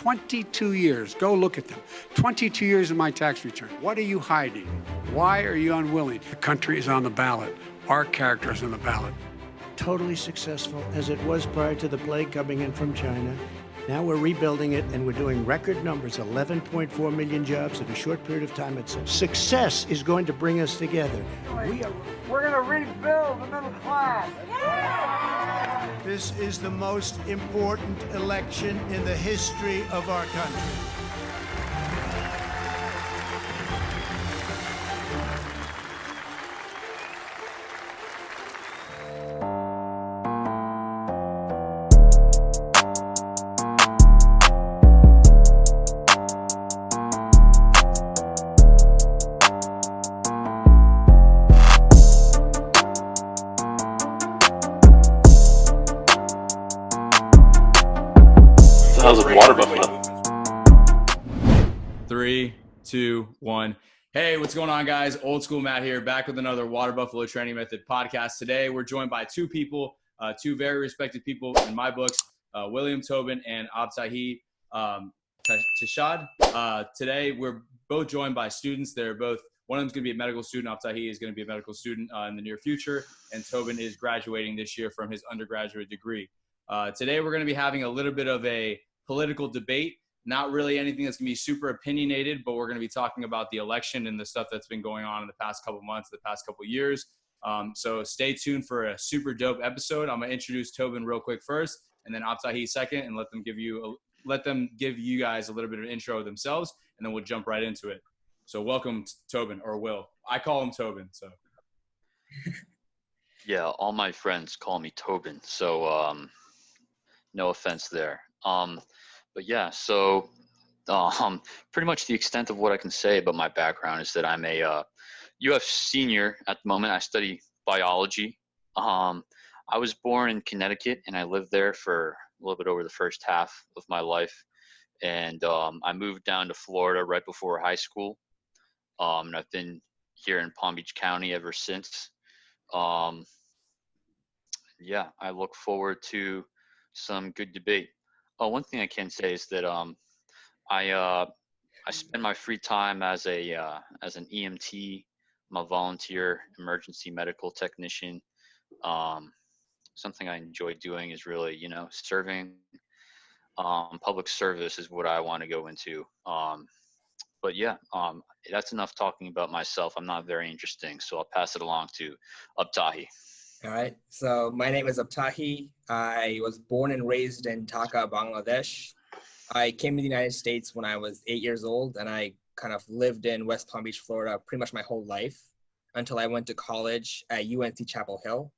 22 years. Go look at them. 22 years of my tax return. What are you hiding? Why are you unwilling? The country is on the ballot. Our character is on the ballot. Totally successful, as it was prior to the plague coming in from China. Now we're rebuilding it, and we're doing record numbers, 11.4 million jobs in a short period of time. It's success is going to bring us together. We're going to rebuild the middle class. Yeah! This is the most important election in the history of our country. How's a water buffalo? 3, 2, 1. Hey, what's going on, guys? Old School Matt here, back with another Water Buffalo Training Method podcast. Today, we're joined by two people, two very respected people in my books, William Tobin and Abtahi Tishad. Today, we're both joined by students. They're both, one of them's going to be a medical student. Abtahi is going to be a medical student in the near future, and Tobin is graduating this year from his undergraduate degree. Today, we're going to be having a little bit of a political debate, not really anything that's going to be super opinionated, but we're going to be talking about the election and the stuff that's been going on in the past couple months, the past couple years. So stay tuned for a super dope episode. I'm going to introduce Tobin real quick first, and then Abtahi second, and let them give you guys a little bit of an intro of themselves, and then we'll jump right into it. So welcome, Tobin, or Will. I call him Tobin. So. Yeah, all my friends call me Tobin, so no offense there. But yeah, so pretty much the extent of what I can say about my background is that I'm a UF senior at the moment. I study biology. I was born in Connecticut, and I lived there for a little bit over the first half of my life. And I moved down to Florida right before high school. And I've been here in Palm Beach County ever since. Yeah, I look forward to some good debate. Oh, one thing I can say is that I spend my free time as an EMT. I'm a volunteer emergency medical technician. Something I enjoy doing is really, serving. Public service is what I want to go into. But yeah, that's enough talking about myself. I'm not very interesting, so I'll pass it along to Abtahi. All right. So my name is Abtahi. I was born and raised in Dhaka, Bangladesh. I came to the United States when I was 8 years old, and I kind of lived in West Palm Beach, Florida, pretty much my whole life until I went to college at UNC Chapel Hill.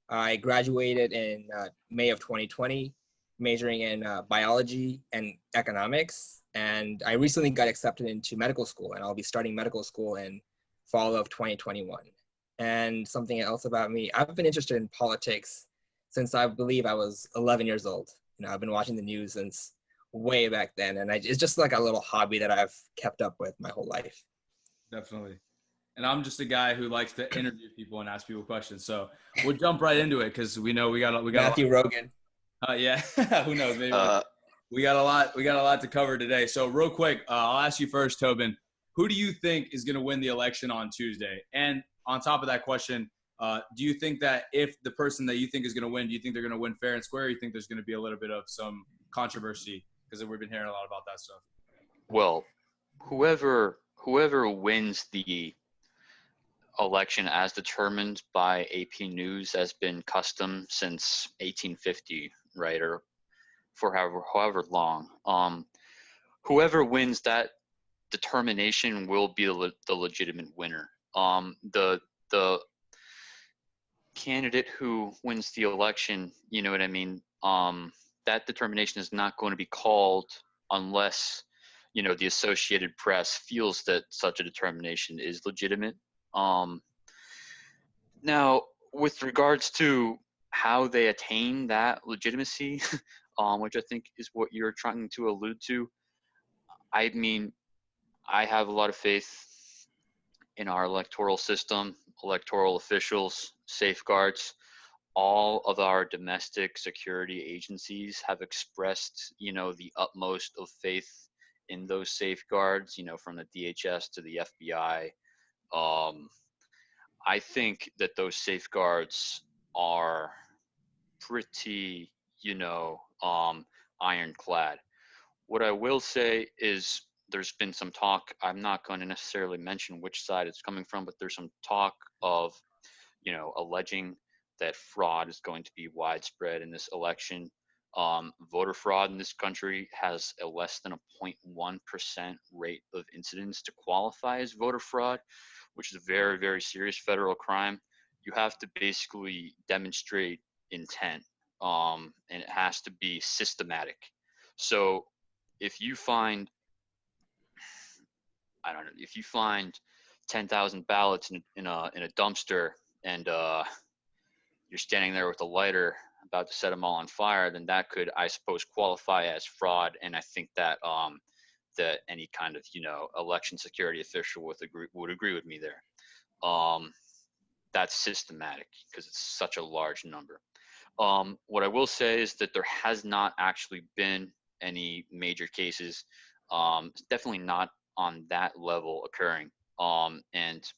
I graduated in May of 2020, majoring in biology and economics. And I recently got accepted into medical school, and I'll be starting medical school in fall of 2021. And something else about me, I've been interested in politics since I believe I was 11 years old. I've been watching the news since way back then. And it's just like a little hobby that I've kept up with my whole life. Definitely. And I'm just a guy who likes to interview people and ask people questions. So we'll jump right into it because we know we got Matthew Rogan. Yeah, who knows? Maybe we got a lot to cover today. So real quick, I'll ask you first, Tobin. Who do you think is going to win the election on Tuesday? And on top of that question, do you think that if the person that you think is going to win, do you think they're going to win fair and square? Or you think there's going to be a little bit of some controversy? Because we've been hearing a lot about that stuff. Well, whoever wins the election as determined by AP News has been custom since 1850, right? Or for however long. Whoever wins that determination will be the legitimate winner. The candidate who wins the election, you know what I mean? That determination is not going to be called unless, the Associated Press feels that such a determination is legitimate. Now, with regards to how they attain that legitimacy, which I think is what you're trying to allude to, I mean, I have a lot of faith in our electoral system, electoral officials, safeguards. all of our domestic security agencies have expressed, the utmost of faith in those safeguards, from the DHS to the FBI. I think that those safeguards are pretty, ironclad. What I will say is there's been some talk. I'm not going to necessarily mention which side it's coming from, but there's some talk of, alleging that fraud is going to be widespread in this election. Voter fraud in this country has a less than a 0.1% rate of incidents to qualify as voter fraud, which is a very, very serious federal crime. You have to basically demonstrate intent, and it has to be systematic. So if you find, I don't know, if you find 10,000 ballots in a dumpster, and you're standing there with a lighter about to set them all on fire, then that could, I suppose, qualify as fraud. And I think that that any kind of election security official would agree with me there. That's systematic because it's such a large number. What I will say is that there has not actually been any major cases. It's definitely not on that level occurring. And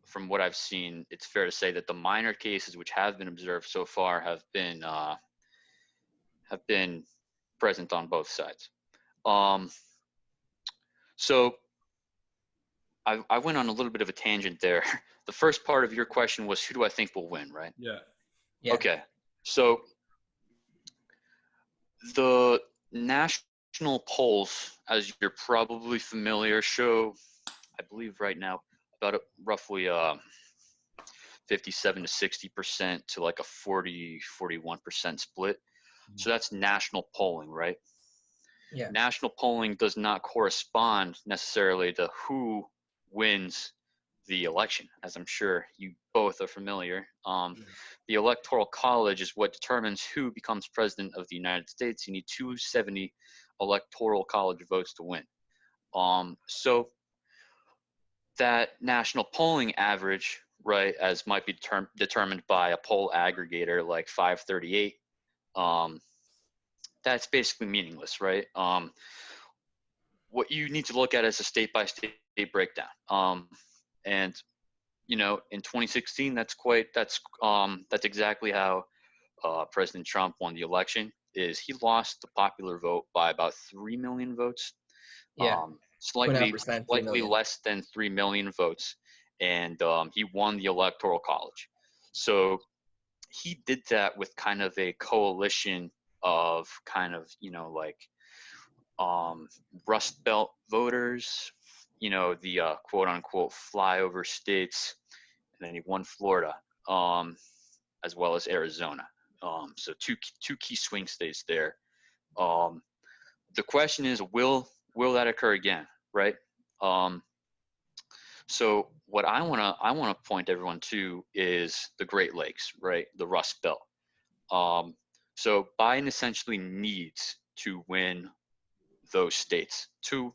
from what I've seen, it's fair to say that the minor cases which have been observed so far have been present on both sides. So I went on a little bit of a tangent there. The first part of your question was, who do I think will win, right? Yeah. Yeah. Okay. So the national polls, as you're probably familiar, show, I believe right now, about roughly 57 to 60% to like a 41% split. So that's national polling, right? Yeah. National polling does not correspond necessarily to who wins the election, as I'm sure you both are familiar. The Electoral College is what determines who becomes president of the United States. You need 270 Electoral College votes to win. So that national polling average, right, as might be determined by a poll aggregator like 538, that's basically meaningless, right? What you need to look at is a state-by-state breakdown. And in 2016, that's exactly how President Trump won the election. Is he lost the popular vote by about 3 million votes, Yeah. slightly 2.5%, 3 million. less than 3 million votes, and he won the Electoral College. So he did that with kind of a coalition of kind of Rust Belt voters, the quote unquote flyover states, and then he won Florida, as well as Arizona. So two key swing states there. The question is, will that occur again, right? So what I wanna point everyone to is the Great Lakes, right? The Rust Belt. So Biden essentially needs to win those states to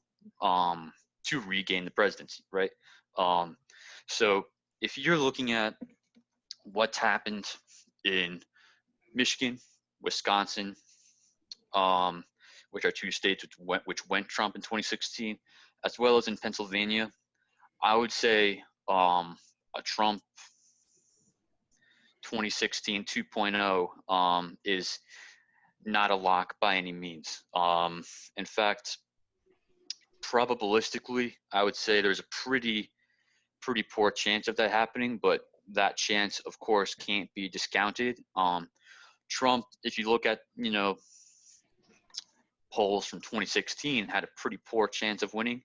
regain the presidency, right? So if you're looking at what's happened in Michigan, Wisconsin, which are two states which went Trump in 2016, as well as in Pennsylvania, I would say a Trump 2016 2.0 is not a lock by any means. In fact, probabilistically, I would say there's a pretty poor chance of that happening, but that chance, of course, can't be discounted. Trump, if you look at, polls from 2016, had a pretty poor chance of winning.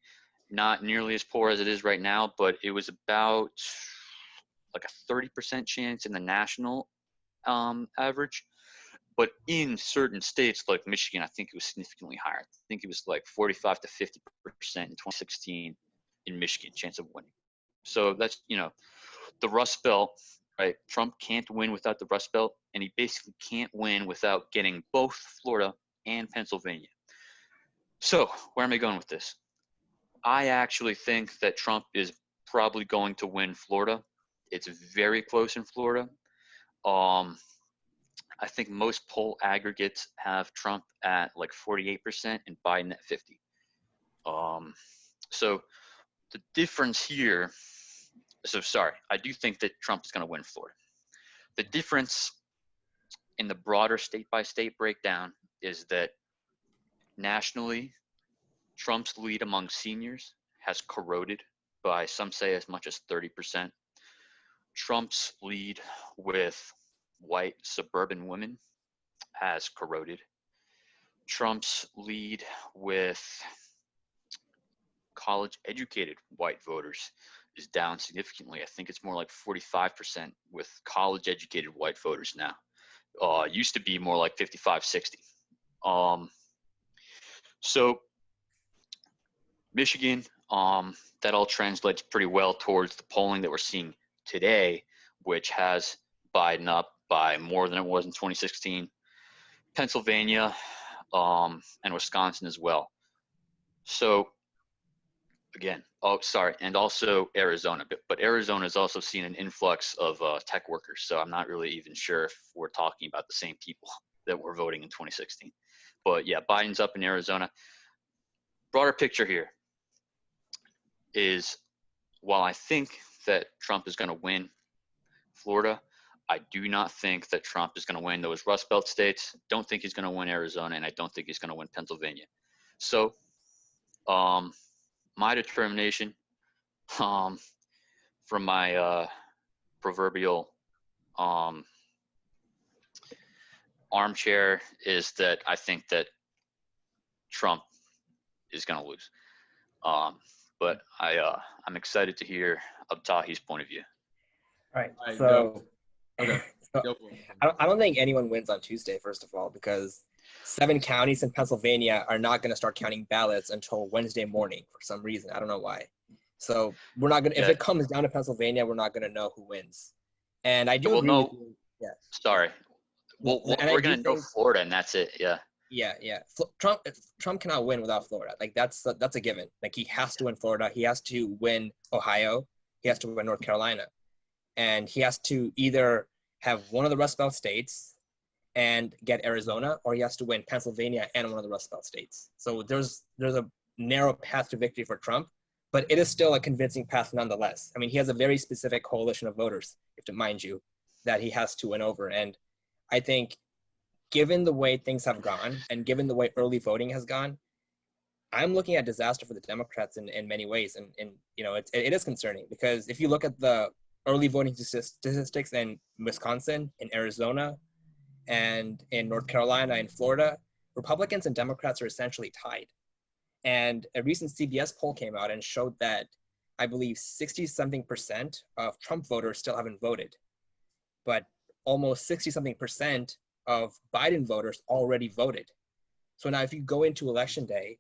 Not nearly as poor as it is right now, but it was about like a 30% chance in the national average. But in certain states like Michigan, I think it was significantly higher. I think it was like 45 to 50% in 2016 in Michigan, chance of winning. So that's, the Rust Belt, right? Trump can't win without the Rust Belt, and he basically can't win without getting both Florida and Pennsylvania. So where am I going with this? I actually think that Trump is probably going to win Florida. It's very close in Florida. I think most poll aggregates have Trump at like 48% and Biden at 50. So the difference here, I do think that Trump is going to win Florida. The difference in the broader state-by-state breakdown is that nationally, Trump's lead among seniors has corroded by, some say, as much as 30%. Trump's lead with white suburban women has corroded. Trump's lead with college-educated white voters is down significantly. I think it's more like 45% with college-educated white voters now. Used to be more like 55, 60. So Michigan, that all translates pretty well towards the polling that we're seeing today, which has Biden up by more than it was in 2016. Pennsylvania, and Wisconsin as well. So again, and also Arizona, but Arizona has also seen an influx of tech workers. So I'm not really even sure if we're talking about the same people that were voting in 2016. But yeah, Biden's up in Arizona. Broader picture here is, while I think that Trump is going to win Florida, I do not think that Trump is going to win those Rust Belt states. Don't think he's going to win Arizona, and I don't think he's going to win Pennsylvania. So my determination from my proverbial armchair is that I think that Trump is going to lose. But I'm excited to hear Abtahi's point of view. All right. All right, So, Okay. so Go for it. I don't think anyone wins on Tuesday, first of all, because 7 counties in Pennsylvania are not going to start counting ballots until Wednesday morning for some reason. I don't know why. So we're not going to, if it comes down to Pennsylvania, we're not going to know who wins. And I do agree with you. Yeah. Sorry. We're going to know Florida, and that's it. Yeah. Yeah. Trump cannot win without Florida. Like that's a given. Like he has to win Florida. He has to win Ohio. He has to win North Carolina, and he has to either have one of the Rust Belt states and get Arizona, or he has to win Pennsylvania and one of the Rust Belt states. So there's a narrow path to victory for Trump, but it is still a convincing path nonetheless. I mean, he has a very specific coalition of voters, if to mind you, that he has to win over. And I think given the way things have gone and given the way early voting has gone, I'm looking at disaster for the Democrats in many ways. And you know, it is concerning, because if you look at the early voting statistics in Wisconsin, in Arizona, and in North Carolina and Florida, Republicans and Democrats are essentially tied. And a recent CBS poll came out and showed that I believe 60-something% of Trump voters still haven't voted, but almost 60-something% of Biden voters already voted. So now if you go into election day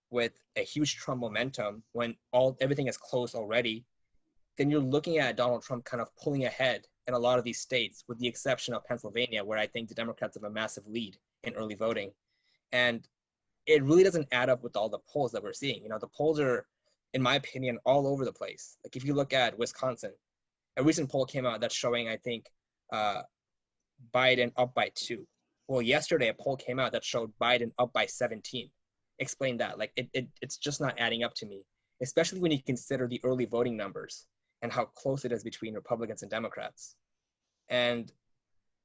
with a huge Trump momentum, when everything is closed already, then you're looking at Donald Trump kind of pulling ahead in a lot of these states, with the exception of Pennsylvania, where I think the Democrats have a massive lead in early voting. And it really doesn't add up with all the polls that we're seeing. You know, the polls are, in my opinion, all over the place. Like if you look at Wisconsin, a recent poll came out that's showing, I think, Biden up by 2. Well, yesterday a poll came out that showed Biden up by 17. Explain that. Like it's just not adding up to me, especially when you consider the early voting numbers and how close it is between Republicans and Democrats. And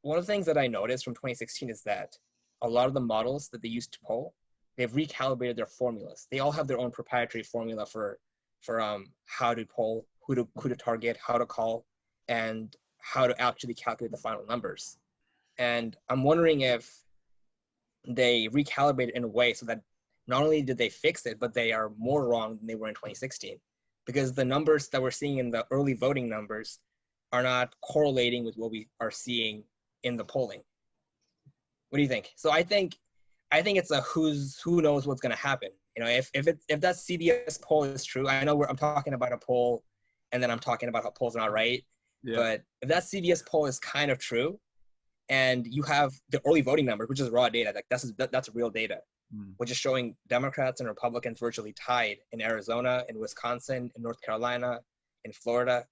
one of the things that I noticed from 2016 is that a lot of the models that they used to poll, they've recalibrated their formulas. They all have their own proprietary formula for how to poll, who to target, how to call, and how to actually calculate the final numbers. And I'm wondering if they recalibrated in a way so that not only did they fix it, but they are more wrong than they were in 2016. Because the numbers that we're seeing in the early voting numbers are not correlating with what we are seeing in the polling. What do you think? So I think it's a who knows what's going to happen. You know, if that CBS poll is true, I know I'm talking about a poll, and then I'm talking about how polls are not right. Yeah. But if that CBS poll is kind of true, and you have the early voting numbers, which is raw data, like that's real data, which is showing Democrats and Republicans virtually tied in Arizona, in Wisconsin, in North Carolina, in Florida.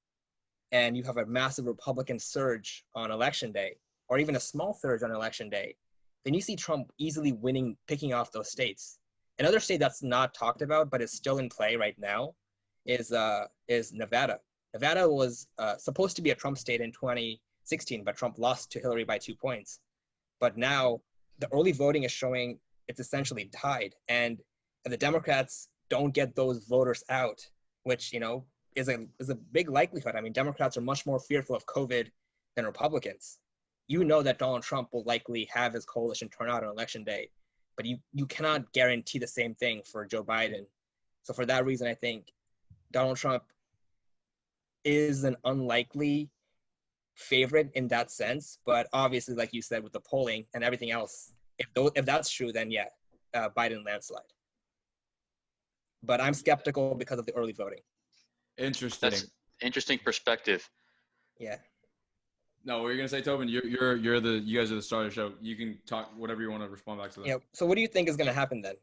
and you have a massive Republican surge on election day, or even a small surge on election day, then you see Trump easily winning, picking off those states. Another state that's not talked about but is still in play right now is Nevada. Nevada was supposed to be a Trump state in 2016, but Trump lost to Hillary by 2 points. But now the early voting is showing it's essentially tied, and if the Democrats don't get those voters out, which is a big likelihood. I mean, Democrats are much more fearful of COVID than Republicans. You know that Donald Trump will likely have his coalition turn out on election day, but you cannot guarantee the same thing for Joe Biden. So for that reason, I think Donald Trump is an unlikely favorite in that sense. But obviously, like you said, with the polling and everything else, if that's true, then yeah, Biden landslide. But I'm skeptical because of the early voting. Interesting. That's interesting perspective. Yeah. No, what were you gonna say, Tobin? You guys are the star of the show. You can talk whatever you want to respond back to that. Yeah. So what do you think is going to happen then?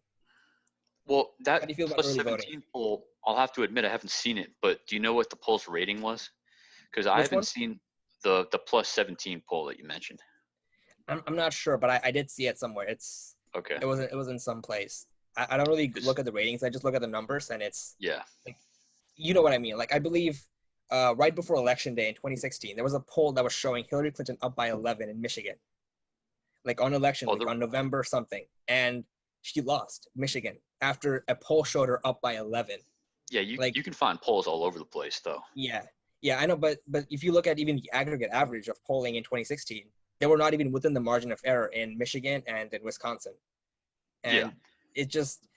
Well, How that do you feel about plus early 17 voting? poll, I'll have to admit I haven't seen it, but do you know what the poll's rating was? Because I Which haven't one? seen the plus 17 poll that you mentioned. I'm not sure, but I did see it somewhere. Okay. It was in some place. I don't really 'Cause- look at the ratings. I just look at the numbers, and it's yeah. like, you know what I mean. Like I believe right before election day in 2016, there was a poll that was showing Hillary Clinton up by 11 in Michigan, like on election Oh, week on November something, and she lost Michigan after a poll showed her up by 11. yeah, you Like can find polls all over the place though. yeah, I know, but if you look at even the aggregate average of polling in 2016, they were not even within the margin of error in Michigan and in Wisconsin. And it just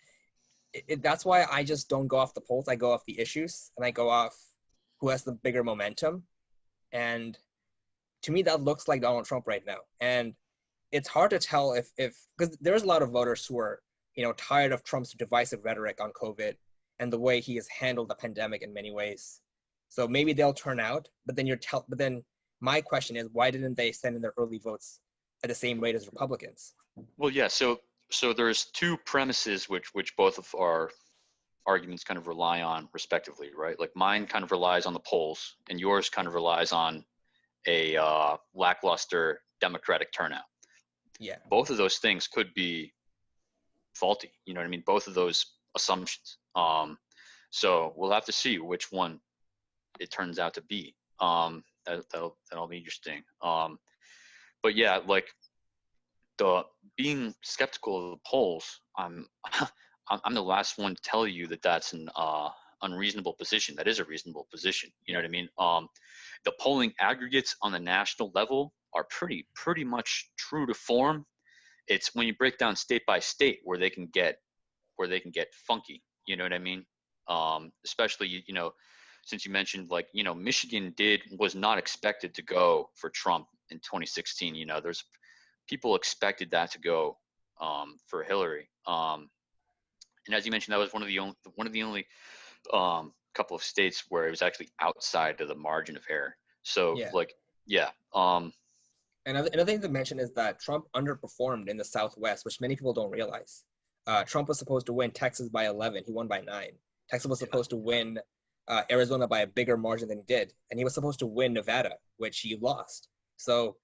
that's why I just don't go off the polls. I go off the issues, and I go off who has the bigger momentum. And to me, that looks like Donald Trump right now. And it's hard to tell if because there's a lot of voters who are tired of Trump's divisive rhetoric on COVID and the way he has handled the pandemic in many ways. So maybe they'll turn out, but then my question is, why didn't they send in their early votes at the same rate as Republicans? Well, yeah. So there's two premises which both of our arguments kind of rely on respectively, right? Like mine kind of relies on the polls, and yours kind of relies on a lackluster Democratic turnout. Yeah. Both of those things could be faulty. You know what I mean? Both of those assumptions. So we'll have to see which one it turns out to be. That'll be interesting. But yeah, like the being skeptical of the polls, I'm I'm the last one to tell you that that's an unreasonable position. That is a reasonable position. You know what I mean? The polling aggregates on the national level are pretty much true to form. It's when you break down state by state where they can get funky. You know what I mean? Especially since you mentioned like Michigan was not expected to go for Trump in 2016. There's people expected that to go for Hillary. And as you mentioned, that was one of the only couple of states where it was actually outside of the margin of error. So Yeah. like yeah. Another thing to mention is that Trump underperformed in the Southwest, which many people don't realize. Trump was supposed to win Texas by 11. He won by 9. Texas was supposed to win Arizona by a bigger margin than he did. And he was supposed to win Nevada, which he lost. So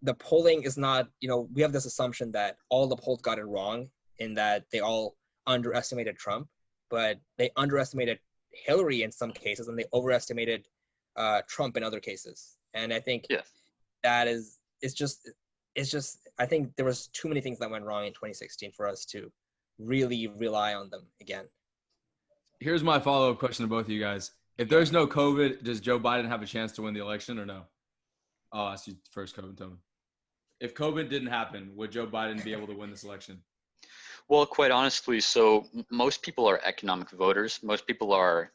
the polling is not, we have this assumption that all the polls got it wrong in that they all underestimated Trump, but they underestimated Hillary in some cases and they overestimated Trump in other cases. And I think that it's just I think there was too many things that went wrong in 2016 for us to really rely on them again. Here's my follow-up question to both of you guys. If there's no COVID, does Joe Biden have a chance to win the election or no? I'll ask you first, Tobin. If COVID didn't happen, would Joe Biden be able to win this election? Well, quite honestly, so most people are economic voters. Most people are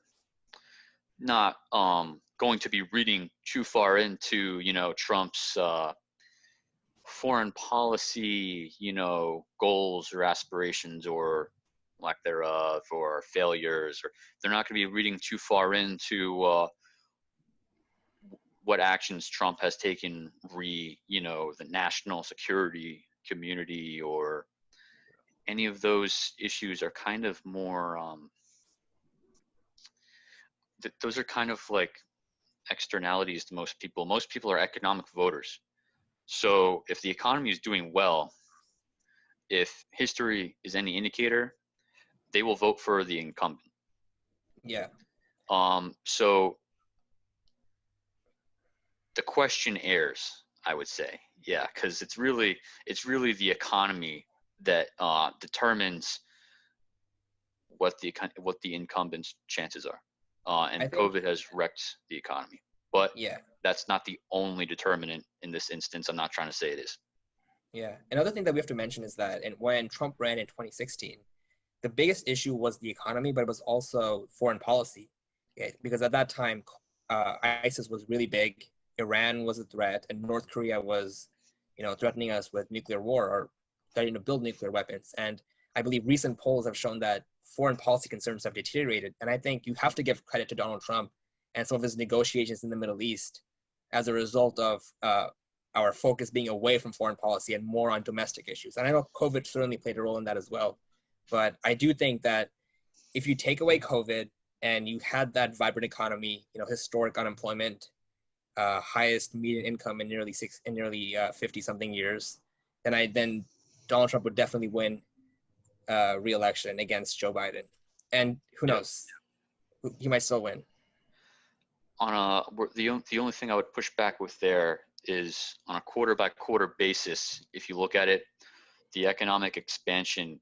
not going to be reading too far into, Trump's foreign policy, goals or aspirations or lack thereof or failures, or they're not going to be reading too far into what actions Trump has taken the national security community or any of those issues are kind of more those are kind of like externalities to most people. Most people are economic voters. So if the economy is doing well, if history is any indicator, they will vote for the incumbent. Yeah. So the question airs, I would say, yeah, because it's really the economy that determines what the incumbent's chances are, and I think, COVID has wrecked the economy. But yeah. that's not the only determinant in this instance. I'm not trying to say it is. Yeah. Another thing that we have to mention is that when Trump ran in 2016, the biggest issue was the economy, but it was also foreign policy. Yeah, because at that time, ISIS was really big. Iran was a threat, and North Korea was, threatening us with nuclear war or starting to build nuclear weapons. And I believe recent polls have shown that foreign policy concerns have deteriorated. And I think you have to give credit to Donald Trump and some of his negotiations in the Middle East as a result of our focus being away from foreign policy and more on domestic issues. And I know COVID certainly played a role in that as well. But I do think that if you take away COVID and you had that vibrant economy, historic unemployment, highest median income in nearly 50 something years, then Donald Trump would definitely win re-election against Joe Biden. And who knows, he might still win. The only thing I would push back with there is on a quarter by quarter basis. If you look at it, the economic expansion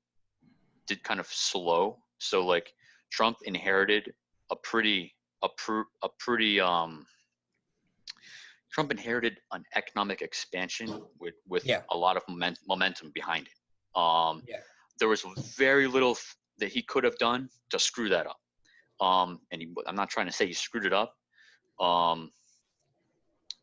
did kind of slow. So like Trump inherited Trump inherited an economic expansion with a lot of momentum behind it. There was very little that he could have done to screw that up. I'm not trying to say he screwed it up.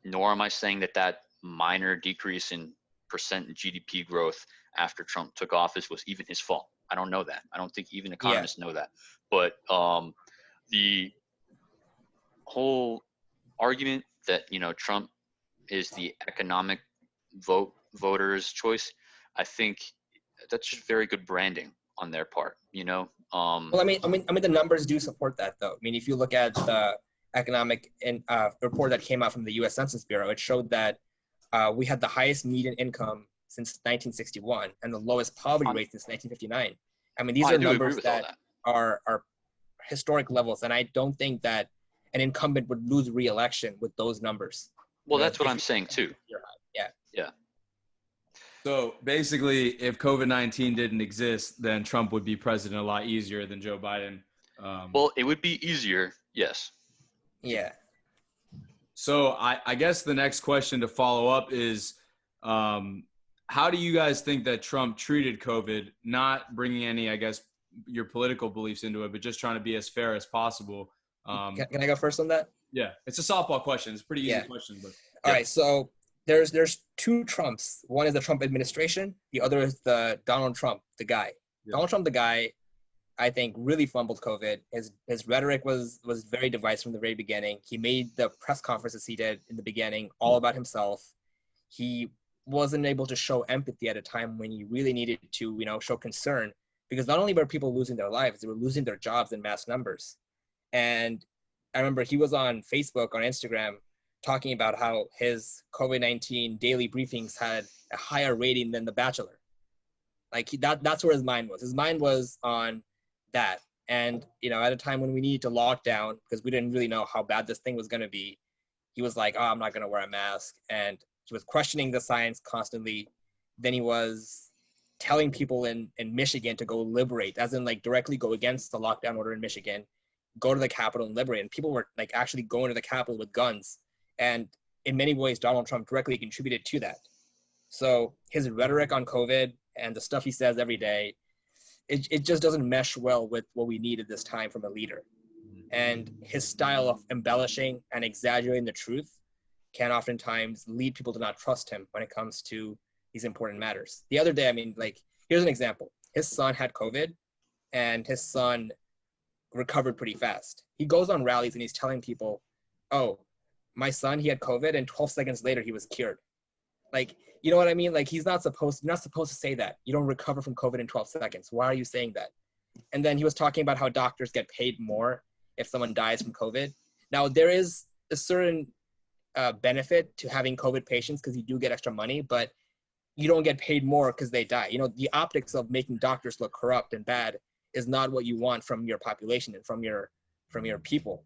Nor am I saying that minor decrease in percent GDP growth after Trump took office was even his fault. I don't know that. I don't think even economists know that. But the whole argument that Trump is the economic voters' choice, I think that's just very good branding on their part. Well, I mean, the numbers do support that, though. I mean, if you look at the economic report that came out from the U.S. Census Bureau, it showed that we had the highest median income since 1961 and the lowest poverty rate since 1959. I mean, these are numbers that are historic levels, and I don't think that an incumbent would lose re-election with those numbers. Well, that's what I'm saying too. Yeah. So basically, if COVID-19 didn't exist, then Trump would be president a lot easier than Joe Biden. Well, it would be easier, yes. Yeah. So I guess the next question to follow up is, how do you guys think that Trump treated COVID, not bringing any, I guess, your political beliefs into it, but just trying to be as fair as possible? Can I go first on that? Yeah, it's a softball question. It's a pretty easy question. But All right, so there's two Trumps. One is the Trump administration. The other is the Donald Trump, the guy. Yeah. Donald Trump, the guy, I think really fumbled COVID. His rhetoric was very divisive from the very beginning. He made the press conferences he did in the beginning all about himself. He wasn't able to show empathy at a time when he really needed to, show concern, because not only were people losing their lives, they were losing their jobs in mass numbers. And I remember he was on Facebook, on Instagram, talking about how his COVID-19 daily briefings had a higher rating than The Bachelor. Like that's where his mind was. His mind was on that. And, at a time when we needed to lock down because we didn't really know how bad this thing was going to be, he was like, I'm not going to wear a mask. And he was questioning the science constantly. Then he was telling people in Michigan to go liberate, as in like directly go against the lockdown order in Michigan, go to the Capitol and liberate. And people were like actually going to the Capitol with guns. And in many ways, Donald Trump directly contributed to that. So his rhetoric on COVID and the stuff he says every day, it just doesn't mesh well with what we need at this time from a leader. And his style of embellishing and exaggerating the truth can oftentimes lead people to not trust him when it comes to these important matters. The other day, here's an example. His son had COVID and his son recovered pretty fast. He goes on rallies and he's telling people, oh, my son, he had COVID and 12 seconds later he was cured. Like, you know what I mean? Like you're not supposed to say that. You don't recover from COVID in 12 seconds. Why are you saying that? And then he was talking about how doctors get paid more if someone dies from COVID. Now there is a certain benefit to having COVID patients because you do get extra money, but you don't get paid more because they die. The optics of making doctors look corrupt and bad is not what you want from your population and from your people.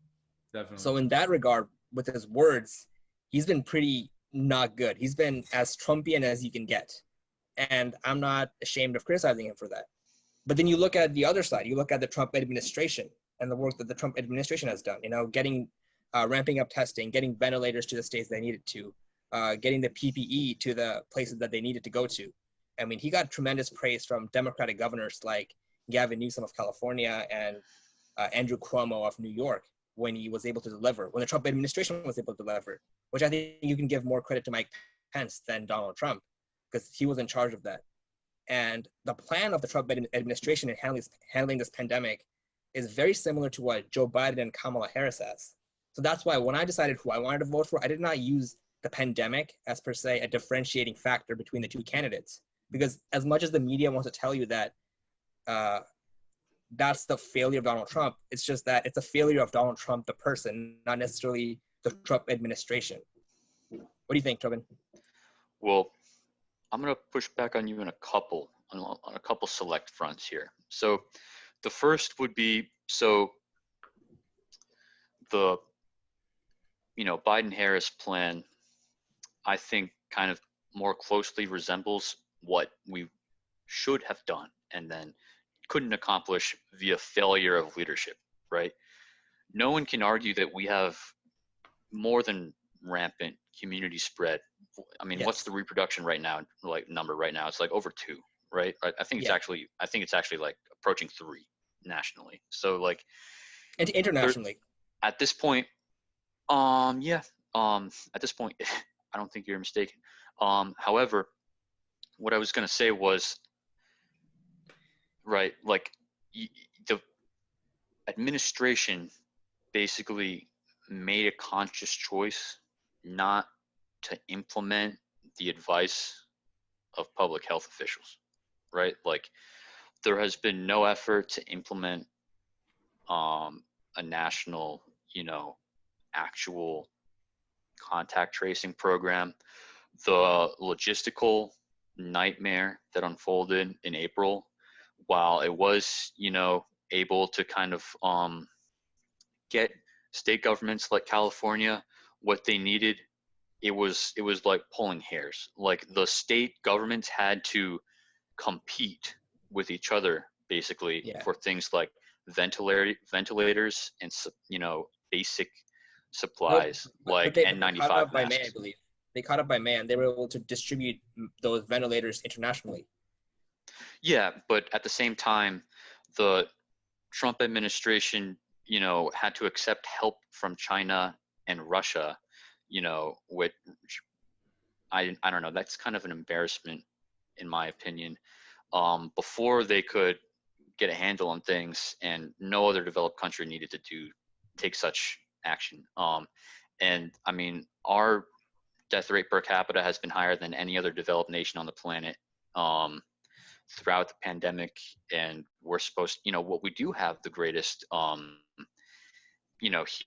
Definitely. So in that regard, with his words, he's been pretty not good. He's been as Trumpian as you can get. And I'm not ashamed of criticizing him for that. But then you look at the other side, you look at the Trump administration and the work that the Trump administration has done, getting ramping up testing, getting ventilators to the states they needed to, getting the PPE to the places that they needed to go to. I mean, he got tremendous praise from Democratic governors like Gavin Newsom of California and Andrew Cuomo of New York when he was able to deliver, when the Trump administration was able to deliver, which I think you can give more credit to Mike Pence than Donald Trump because he was in charge of that. And the plan of the Trump administration in handling this pandemic is very similar to what Joe Biden and Kamala Harris has. So that's why when I decided who I wanted to vote for, I did not use the pandemic as per se a differentiating factor between the two candidates. Because as much as the media wants to tell you that that's the failure of Donald Trump, it's just that it's a failure of Donald Trump, the person, not necessarily the Trump administration. What do you think, Tobin? Well, I'm going to push back on you on a couple select fronts here. So the first would be, the Biden-Harris plan, I think, kind of more closely resembles what we should have done and then couldn't accomplish via failure of leadership, right? No one can argue that we have more than rampant community spread. I mean, Yes. What's the reproduction rate now? Number right now, it's like over 2, right? I think it's actually like approaching 3 nationally. So like, And internationally, at this point, at this point, I don't think you're mistaken. However, what I was going to say was, right, like the administration basically made a conscious choice not to implement the advice of public health officials, right? Like there has been no effort to implement a national, actual contact tracing program. The logistical nightmare that unfolded in April, while it was, able to kind of get state governments like California what they needed, it was like pulling hairs. Like the state governments had to compete with each other basically for things like ventilators and basic supplies like N95 caught up by masks. May, I believe. They caught up by May, and they were able to distribute those ventilators internationally. Yeah, but at the same time, the Trump administration, had to accept help from China and Russia, which I don't know. That's kind of an embarrassment, in my opinion. Before they could get a handle on things, and no other developed country needed to take such action. And I mean, our death rate per capita has been higher than any other developed nation on the planet throughout the pandemic, and we're supposed, what we do have the greatest,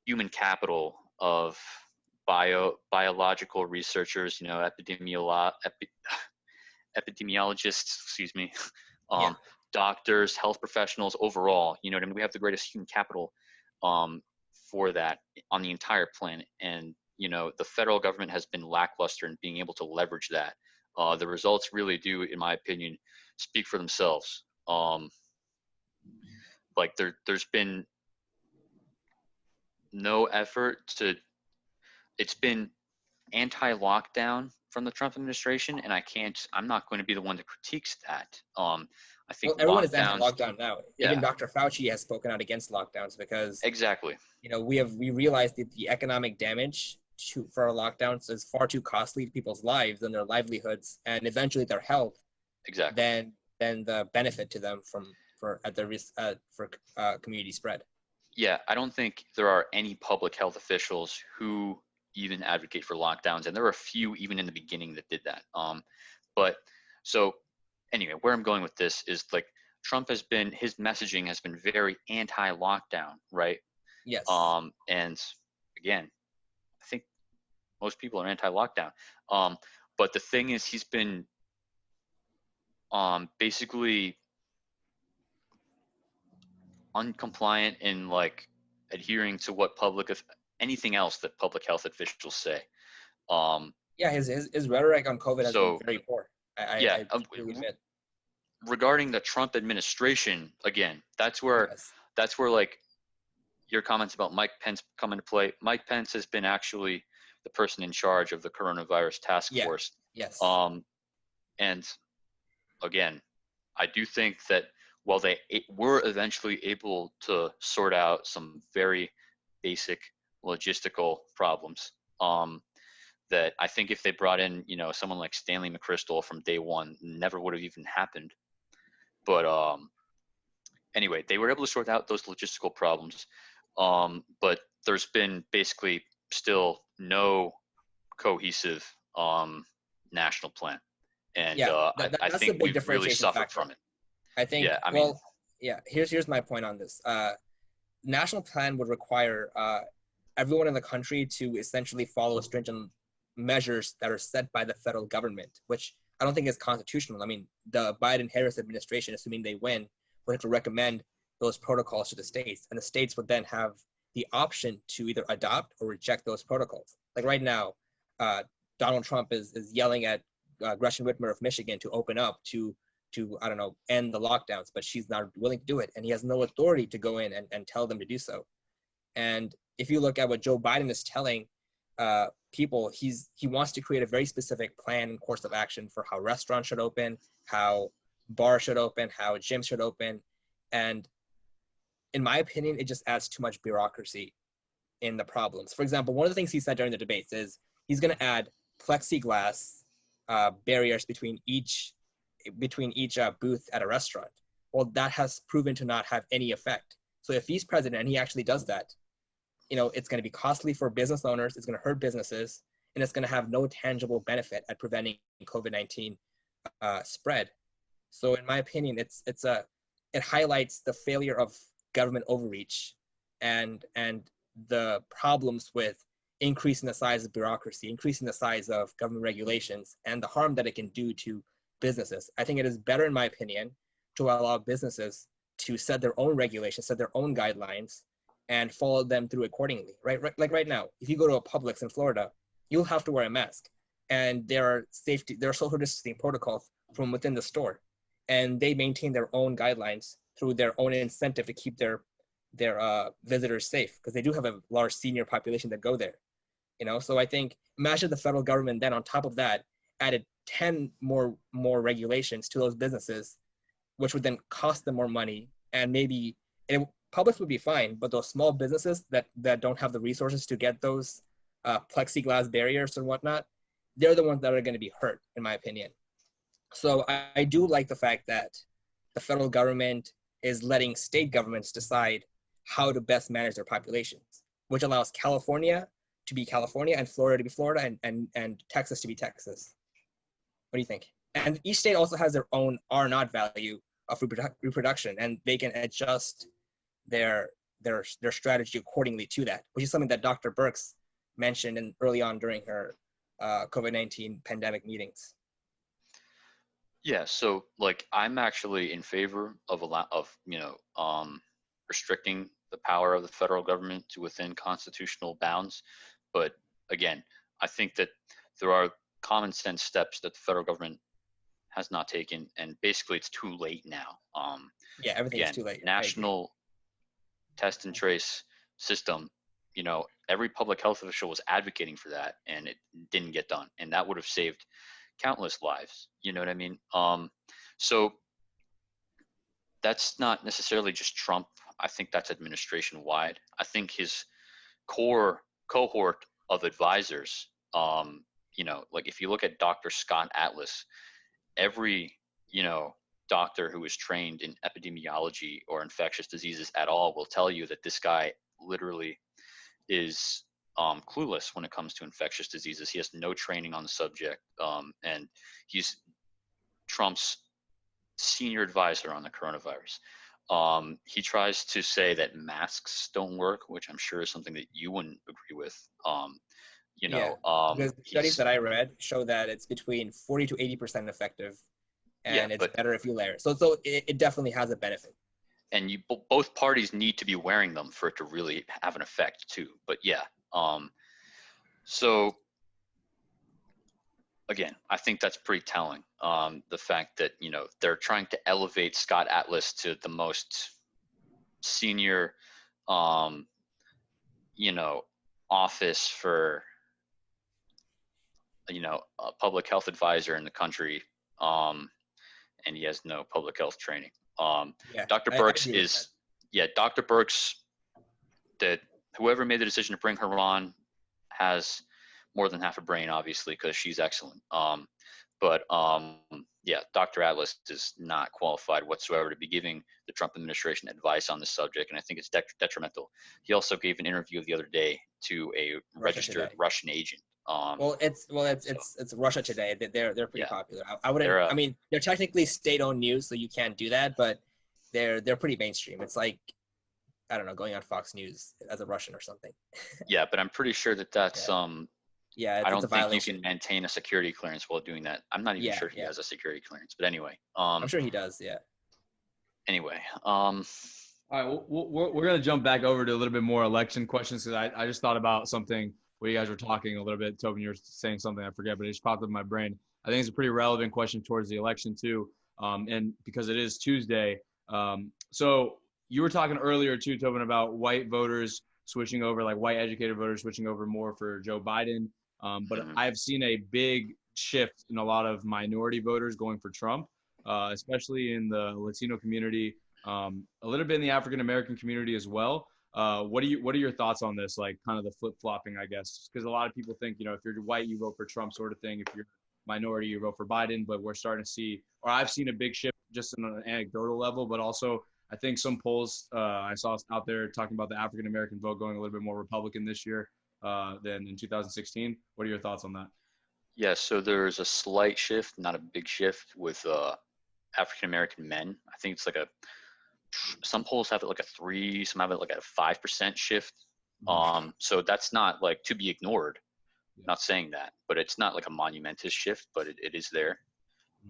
human capital of biological researchers, epidemiologists, excuse me, doctors, health professionals overall. You know what I mean? We have the greatest human capital for that on the entire planet, and the federal government has been lackluster in being able to leverage that. The results really do, in my opinion, speak for themselves. Like there's been no effort it's been anti-lockdown from the Trump administration, and I'm not going to be the one that critiques that. I think everyone is anti-lockdown now. Yeah. Even Dr. Fauci has spoken out against lockdowns because exactly. We realized that the economic damage for our lockdowns is far too costly to people's lives and their livelihoods, and eventually their health. Exactly. Than the benefit to them for community spread. Yeah, I don't think there are any public health officials who even advocate for lockdowns, and there were a few even in the beginning that did that. But so anyway, where I'm going with this is like his messaging has been very anti-lockdown, right? Yes. And again, Most people are anti-lockdown. But the thing is, he's been basically uncompliant in like adhering to what anything else that public health officials say. Yeah, his rhetoric on COVID has been So very poor. yeah, I really admit. regarding the Trump administration, again, that's where Yes. like your comments about Mike Pence come into play. Mike Pence has been actually the person in charge of the coronavirus task Yeah. force. Yes. And again, I do think that while they were eventually able to sort out some very basic logistical problems, that I think if they brought in, someone like Stanley McChrystal from day one, never would have even happened. But anyway, they were able to sort out those logistical problems. But there's been basically still no cohesive national plan. And Yeah, I that's the think big we've really differentiation suffered factor. from it. I think. Yeah, I mean, Well, yeah. Here's my point on this. National plan would require everyone in the country to essentially follow stringent measures that are set by the federal government, which I don't think is constitutional. I mean, the Biden-Harris administration, assuming they win, would have to recommend those protocols to the states, and the states would then have the option to either adopt or reject those protocols. Like right now, Donald Trump is yelling at Gretchen Whitmer of Michigan to open up to I don't know, end the lockdowns, but she's not willing to do it, and he has no authority to go in and tell them to do so. And if you look at what Joe Biden is telling people, he wants to create a very specific plan and course of action for how restaurants should open, how bars should open, how gyms should open. And in my opinion, it just adds too much bureaucracy in the problems. For example, one of the things he said during the debates is he's going to add plexiglass barriers between each booth at a restaurant. Well, that has proven to not have any effect. So if he's president and he actually does that, it's going to be costly for business owners, it's going to hurt businesses, and it's going to have no tangible benefit at preventing COVID-19 spread. So in my opinion, it highlights the failure of government overreach and the problems with increasing the size of bureaucracy, increasing the size of government regulations, and the harm that it can do to businesses. I think it is better, in my opinion, to allow businesses to set their own regulations, set their own guidelines, and follow them through accordingly. Right? Like right now, if you go to a Publix in Florida, you'll have to wear a mask, and there are social distancing protocols from within the store, and they maintain their own guidelines through their own incentive to keep their visitors safe, because they do have a large senior population that go there. So I think, imagine the federal government then on top of that added 10 more regulations to those businesses, which would then cost them more money, and maybe Publix would be fine, but those small businesses that don't have the resources to get those plexiglass barriers and whatnot, they're the ones that are going to be hurt, in my opinion. So I do like the fact that the federal government is letting state governments decide how to best manage their populations, which allows California to be California and Florida to be Florida and Texas to be Texas. What do you think? And each state also has their own R0 value of reproduction, and they can adjust their strategy accordingly to that, which is something that Dr. Birx mentioned early on during her COVID-19 pandemic meetings. Yeah, so like I'm actually in favor of restricting the power of the federal government to within constitutional bounds. But again, I think that there are common sense steps that the federal government has not taken, and basically it's too late now. Yeah, everything is too late. National test and trace system, every public health official was advocating for that, and it didn't get done, and that would have saved countless lives. You know what I mean? So that's not necessarily just Trump. I think that's administration wide. I think his core cohort of advisors, like if you look at Dr. Scott Atlas, every, doctor who is trained in epidemiology or infectious diseases at all will tell you that this guy literally is clueless when it comes to infectious diseases. He has no training on the subject, and he's Trump's senior advisor on the coronavirus. He tries to say that masks don't work, which I'm sure is something that you wouldn't agree with. You Yeah, know, because the studies that I read show that it's between 40 to 80% effective, yeah, and it's but better if you layer it. So it definitely has a benefit. and both parties need to be wearing them for it to really have an effect too. But yeah, so again, I think that's pretty telling. The fact that, you know, they're trying to elevate Scott Atlas to the most senior, you know, office for, you know, a public health advisor in the country, and he has no public health training. Yeah, Dr. I Burks agree with that. is, yeah, Dr. Burks, that whoever made the decision to bring her on has more than half a brain, obviously, because she's excellent. But yeah, Dr. Atlas is not qualified whatsoever to be giving the Trump administration advice on this subject, and I think it's detrimental. He also gave an interview the other day to a Russia registered Today. Russian agent. Well, it's Russia Today. They're pretty Yeah, popular. I wouldn't. I mean, they're technically state-owned news, so you can't do that. But they're pretty mainstream. It's like, I don't know, going on Fox News as a Russian or something. yeah, but I'm pretty sure that that's Yeah, I it's a don't think you violation. can maintain a security clearance while doing that. I'm not even Yeah, sure he yeah. has a security clearance, but anyway. I'm sure he does. Yeah. Anyway. All right, we're going to jump back over to a little bit more election questions because I just thought about something where you guys were talking a little bit. Tobin, you were saying something I forget, but it just popped up in my brain. I think it's a pretty relevant question towards the election too, and because it is Tuesday. So you were talking earlier too, Tobin, about white voters switching over, like white educated voters switching over more for Joe Biden. But I've seen a big shift in a lot of minority voters going for Trump, especially in the Latino community. A little bit in the African American community as well. What are your thoughts on this? Like kind of the flip flopping, I guess, because a lot of people think, you know, if you're white, you vote for Trump, sort of thing. If you're minority, you vote for Biden. But we're starting to see, or I've seen a big shift just on an anecdotal level, but also I think some polls I saw out there talking about the African American vote going a little bit more Republican this year than in 2016. What are your thoughts on that? Yeah, so there's a slight shift, not a big shift, with African American men. I think it's like some polls have it like a 3, some have it like a 5% shift. So that's not like to be ignored. Yeah. Not saying that, but it's not like a monumentous shift, but it is there.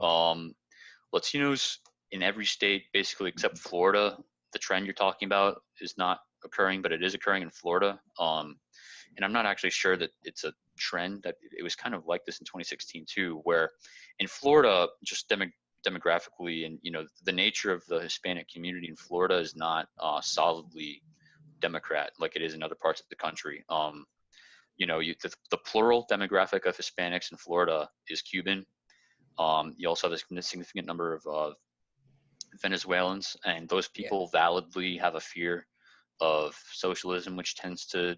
Latinos in every state, basically except Florida, the trend you're talking about is not occurring, but it is occurring in Florida. And I'm not actually sure that it's a trend. That it was kind of like this in 2016 too, where in Florida, just demographically, and you know, the nature of the Hispanic community in Florida is not solidly Democrat like it is in other parts of the country. You know, the plural demographic of Hispanics in Florida is Cuban. You also have a significant number of Venezuelans, and those people validly have a fear of socialism, which tends to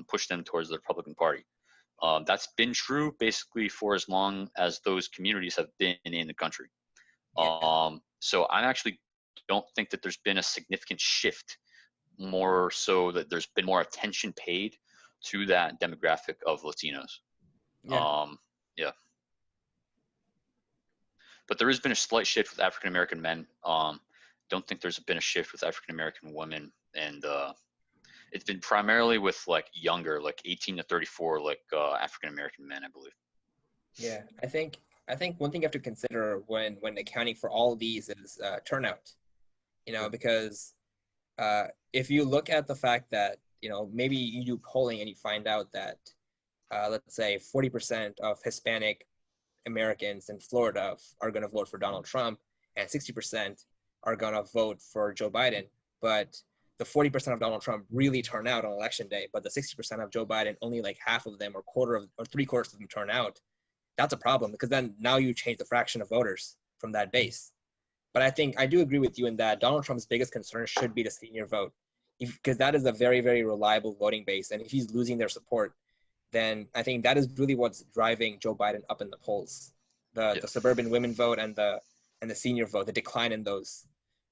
push them towards the Republican Party. That's been true basically for as long as those communities have been in the country. So I actually don't think that there's been a significant shift, more so that there's been more attention paid to that demographic of Latinos. Yeah. But there has been a slight shift with African American men. Don't think there's been a shift with African American women, and it's been primarily with like younger, like 18 to 34, like African American men, I believe. Yeah, I think one thing you have to consider when accounting for all of these is turnout. You know, because if you look at the fact that, you know, maybe you do polling and you find out that let's say 40% of Hispanic Americans in Florida are going to vote for Donald Trump and 60% are going to vote for Joe Biden, but the 40% of Donald Trump really turn out on election day, but the 60% of Joe Biden, only like half of them or three-quarters of them turn out. That's a problem, because then now you change the fraction of voters from that base. But I think I do agree with you in that Donald Trump's biggest concern should be the senior vote, because that is a very, very reliable voting base. And if he's losing their support, then I think that is really what's driving Joe Biden up in the polls. The suburban women vote and the senior vote, the decline in those,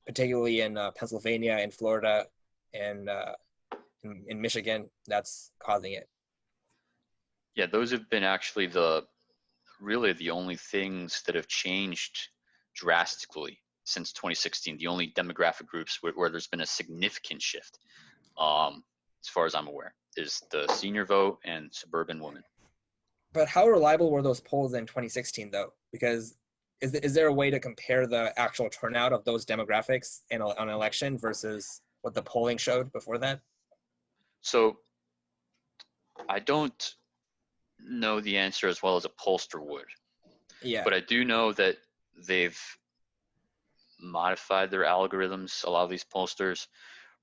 particularly in Pennsylvania, in Florida, and in Michigan, that's causing it. Yeah, those have been actually really the only things that have changed drastically since 2016. The only demographic groups where there's been a significant shift, as far as I'm aware. is the senior vote and suburban women. But how reliable were those polls in 2016, though? Because is there a way to compare the actual turnout of those demographics in an election versus what the polling showed before that? So I don't know the answer as well as a pollster would, Yeah. but I do know that they've modified their algorithms, a lot of these pollsters,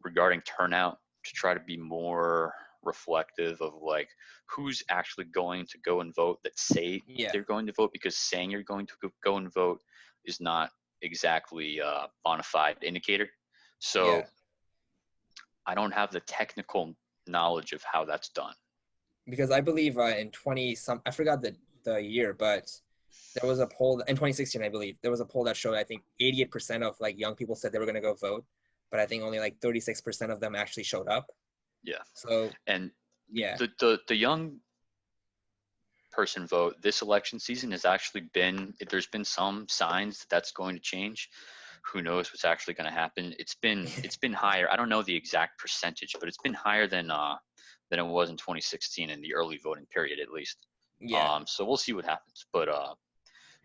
regarding turnout to try to be more reflective of like who's actually going to go and vote that say Yeah. they're going to vote, because saying you're going to go and vote is not exactly a bona fide indicator. So Yeah. I don't have the technical knowledge of how that's done. Because I believe in 20 some, I forgot the year, but there was a poll in 2016, I believe there was a poll that showed, I think 88% of like young people said they were going to go vote, but I think only like 36% of them actually showed up. Yeah. So And yeah, the young person vote this election season has actually been, there's been some signs that that's going to change. Who knows what's actually going to happen? It's been higher. I don't know the exact percentage, but it's been higher than it was in 2016 in the early voting period, at least. yeah. So we'll see what happens. But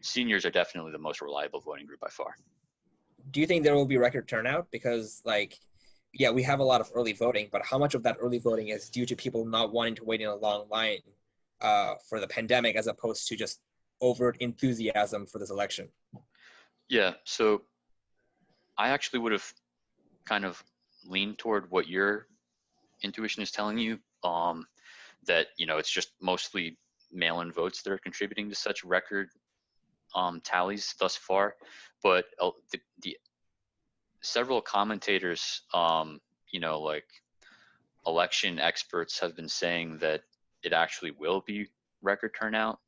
seniors are definitely the most reliable voting group by far. Do you think there will be record turnout? Because like, yeah, we have a lot of early voting, but how much of that early voting is due to people not wanting to wait in a long line for the pandemic, as opposed to just overt enthusiasm for this election? Yeah. So I actually would have kind of leaned toward what your intuition is telling you, that it's just mostly mail-in votes that are contributing to such record tallies thus far. But the several commentators, like election experts, have been saying that it actually will be record turnout.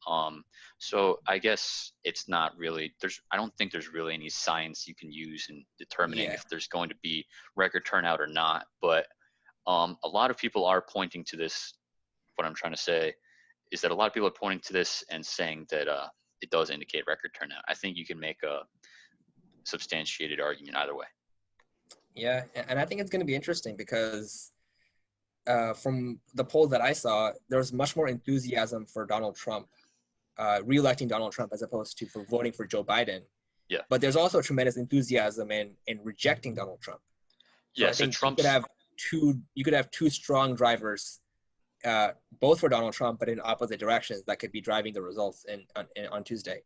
So I guess it's not really, I don't think there's really any science you can use in determining Yeah. if there's going to be record turnout or not. But a lot of people are pointing to this. What I'm trying to say is that a lot of people are pointing to this and saying that it does indicate record turnout. I think you can make a substantiated argument either way. Yeah, and I think it's going to be interesting because from the polls that I saw, there's much more enthusiasm for Donald Trump, re-electing Donald Trump, as opposed to for voting for Joe Biden. Yeah. But there's also tremendous enthusiasm in rejecting Donald Trump. So Yeah. I think Trump's, you could have two strong drivers, both for Donald Trump, but in opposite directions, that could be driving the results on Tuesday.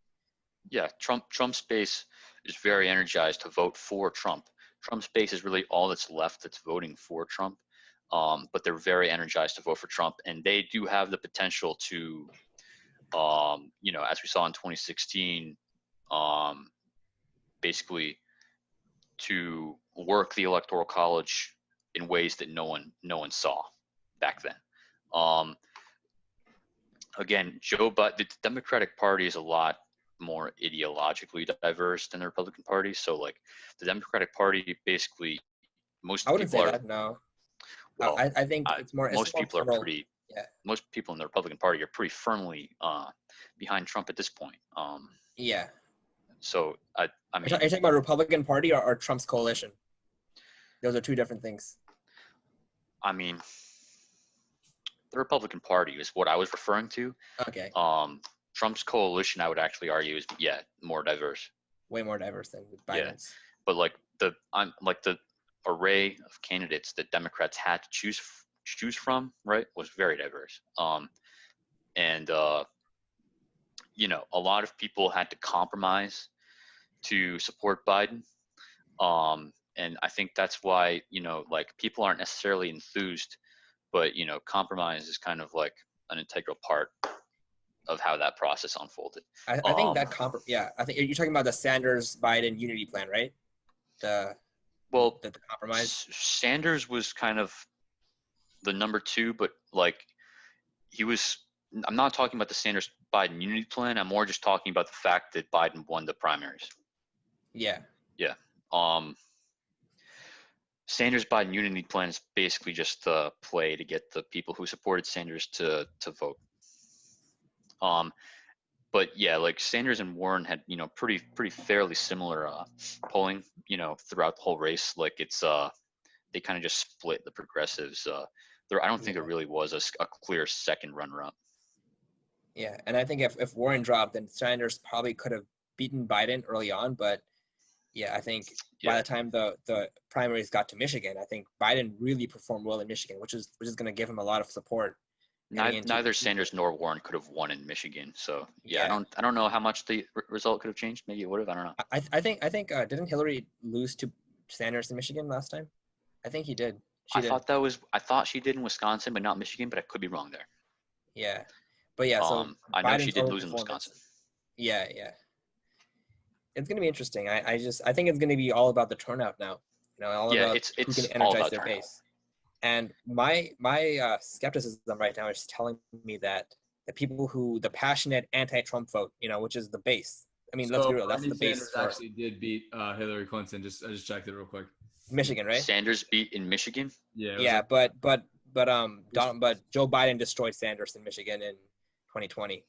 yeah, Trump's base is very energized to vote for Trump. Trump's base is really all that's left that's voting for Trump. But they're very energized to vote for Trump, and they do have the potential to, as we saw in 2016, basically to work the Electoral College in ways that no one saw back then. Again, the Democratic Party is a lot more ideologically diverse than the Republican Party. So like the Democratic Party, basically most I wouldn't say people are, that, no. well, I think it's more most people are plural. pretty, Yeah. most people in the Republican Party are pretty firmly behind Trump at this point. Yeah. So I mean, Are you talking about Republican Party or Trump's coalition? Those are two different things. I mean, the Republican Party is what I was referring to. Okay. Trump's coalition, I would actually argue, is more diverse. Way more diverse than Biden's. Yeah. But like the array of candidates that Democrats had to choose from, right, was very diverse. And a lot of people had to compromise to support Biden. And I think that's why, like people aren't necessarily enthused, but compromise is kind of like an integral part of how that process unfolded. I think that I think you're talking about the Sanders-Biden unity plan, right? The compromise. Sanders was kind of the number two, but like I'm not talking about the Sanders-Biden unity plan. I'm more just talking about the fact that Biden won the primaries. Yeah. Yeah. Sanders-Biden unity plan is basically just the play to get the people who supported Sanders to vote. But yeah, like Sanders and Warren had, pretty fairly similar polling, throughout the whole race. Like it's they kind of just split the progressives I don't think there really was a clear second runner-up. Yeah, and I think if Warren dropped, then Sanders probably could have beaten Biden early on. But yeah, I think by the time the primaries got to Michigan, I think Biden really performed well in Michigan, which is going to give him a lot of support. Neither Sanders nor Warren could have won in Michigan. So yeah. I don't know how much the result could have changed. Maybe it would have. I don't know. I think didn't Hillary lose to Sanders in Michigan last time? I think he did. I thought she did in Wisconsin, but not Michigan. But I could be wrong there. Yeah, but yeah. So I know she did lose in Wisconsin. Yeah. It's gonna be interesting. I think it's gonna be all about the turnout now. All about it's who can energize their base. And my skepticism right now is telling me that the passionate anti-Trump vote, which is the base. I mean, let's be real. That's the base. Sanders actually did beat Hillary Clinton. I just checked it real quick. Michigan, right? Sanders beat in Michigan. Yeah, but Joe Biden destroyed Sanders in Michigan in 2020.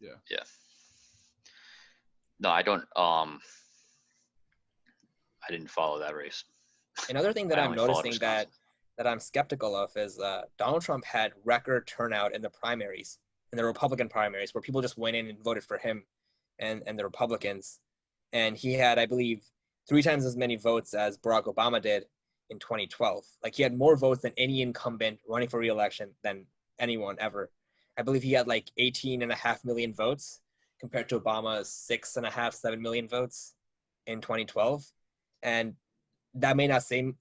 Yeah. No, I don't. I didn't follow that race. Another thing that I'm noticing that I'm skeptical of is Donald Trump had record turnout in the primaries, in the Republican primaries, where people just went in and voted for him and the Republicans. And he had, I believe, 3 times as many votes as Barack Obama did in 2012. Like, he had more votes than any incumbent running for re-election than anyone ever. I believe he had like 18.5 million votes compared to Obama's 6.5, 7 million votes in 2012. And that may not seem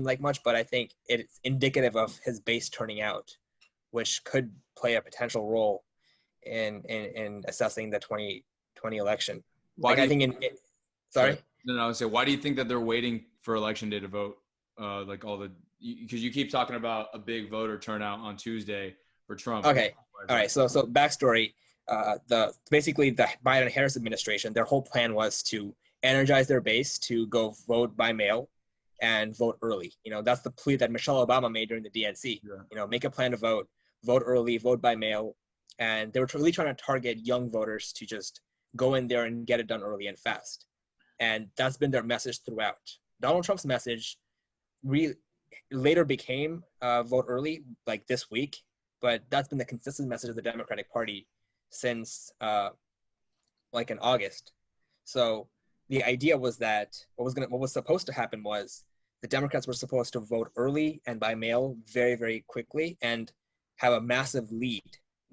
like much, but I think it's indicative of his base turning out, which could play a potential role in assessing the 2020 election. Sorry. No, I would say, why do you think that they're waiting for election day to vote? Because you keep talking about a big voter turnout on Tuesday for Trump. Okay. All right. So backstory. Basically the Biden-Harris administration, their whole plan was to energize their base to go vote by mail and vote early. That's the plea that Michelle Obama made during the DNC. Make a plan to vote early, vote by mail. And they were really trying to target young voters to just go in there and get it done early and fast. And that's been their message throughout. Donald Trump's message later became vote early, like this week, but that's been the consistent message of the Democratic Party since like in August. So the idea was that what was supposed to happen was the Democrats were supposed to vote early and by mail very, very quickly and have a massive lead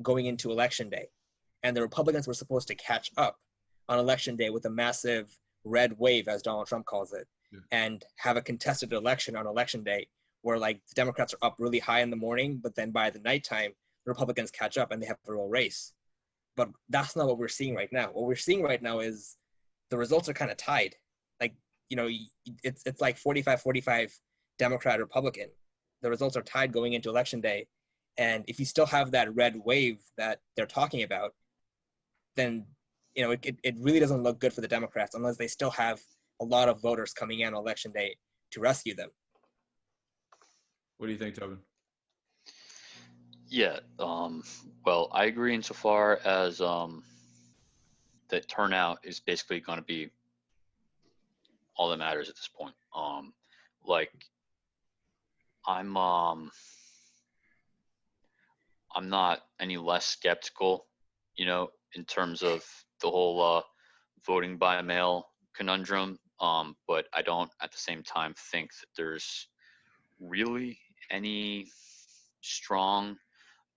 going into election day. And the Republicans were supposed to catch up on election day with a massive red wave, as Donald Trump calls it, and have a contested election on election day where like the Democrats are up really high in the morning, but then by the nighttime, the Republicans catch up and they have a real race. But that's not what we're seeing right now. What we're seeing right now is the results are kind of tied. Like, it's like 45-45 Democrat Republican. The results are tied going into election day. And if you still have that red wave that they're talking about, then, it really doesn't look good for the Democrats unless they still have a lot of voters coming in on election day to rescue them. What do you think, Tobin? Yeah. Well, I agree insofar as that turnout is basically going to be all that matters at this point. I'm not any less skeptical, in terms of the whole voting by mail conundrum. But I don't at the same time think that there's really any strong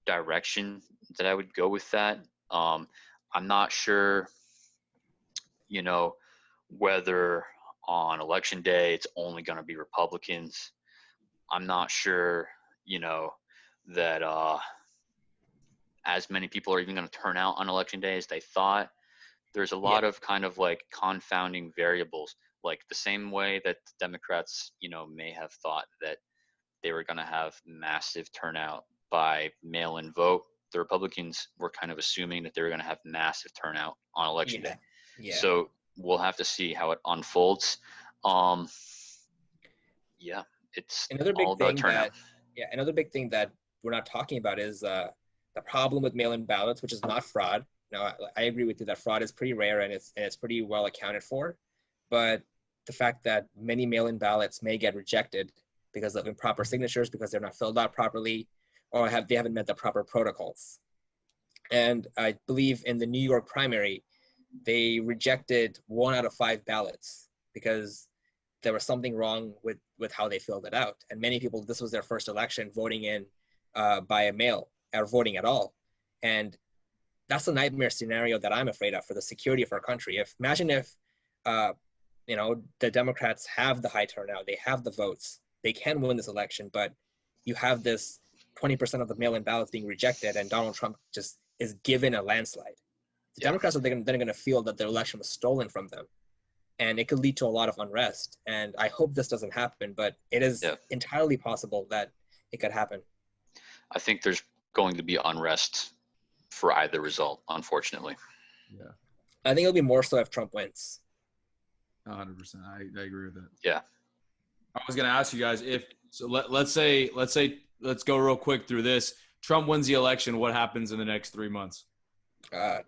direction that I would go with that. I'm not sure, whether on election day it's only going to be Republicans. I'm not sure, that as many people are even going to turn out on election day as they thought. There's a lot of kind of like confounding variables, like the same way that the Democrats, may have thought that they were going to have massive turnout by mail-in vote. The Republicans were kind of assuming that they were going to have massive turnout on election day. Yeah. So we'll have to see how it unfolds. It's all about turnout. Another big thing that we're not talking about is the problem with mail-in ballots, which is not fraud. I agree with you that fraud is pretty rare and it's pretty well accounted for. But the fact that many mail-in ballots may get rejected because of improper signatures, because they're not filled out properly, or they haven't met the proper protocols. And I believe in the New York primary, they rejected 1 out of 5 ballots because there was something wrong with how they filled it out. And many people, this was their first election, voting in by a mail or voting at all. And that's a nightmare scenario that I'm afraid of for the security of our country. Imagine if the Democrats have the high turnout, they have the votes, they can win this election, but you have this 20% of the mail-in ballots being rejected, and Donald Trump just is given a landslide. The Democrats are then going to feel that the election was stolen from them, and it could lead to a lot of unrest. And I hope this doesn't happen, but it is entirely possible that it could happen. I think there's going to be unrest for either result, unfortunately. Yeah. I think it'll be more so if Trump wins. 100%. I agree with that. Yeah. I was going to ask you guys let's go real quick through this. Trump wins the election. What happens in the next 3 months?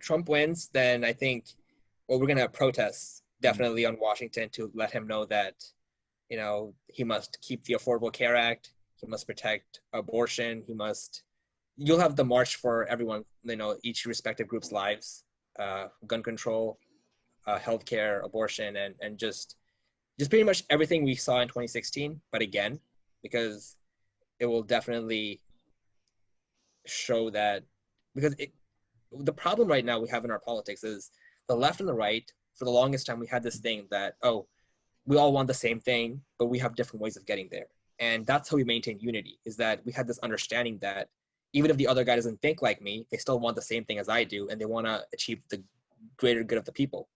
Trump wins, then I think, we're going to have protests definitely on Washington to let him know that, he must keep the Affordable Care Act. He must protect abortion. You'll have the march for everyone, each respective group's lives, gun control, healthcare, abortion, and just pretty much everything we saw in 2016. But again, because it will definitely show that, because the problem right now we have in our politics is the left and the right. For the longest time, we had this thing that, we all want the same thing, but we have different ways of getting there. And that's how we maintain unity, is that we had this understanding that even if the other guy doesn't think like me, they still want the same thing as I do, and they want to achieve the greater good of the people.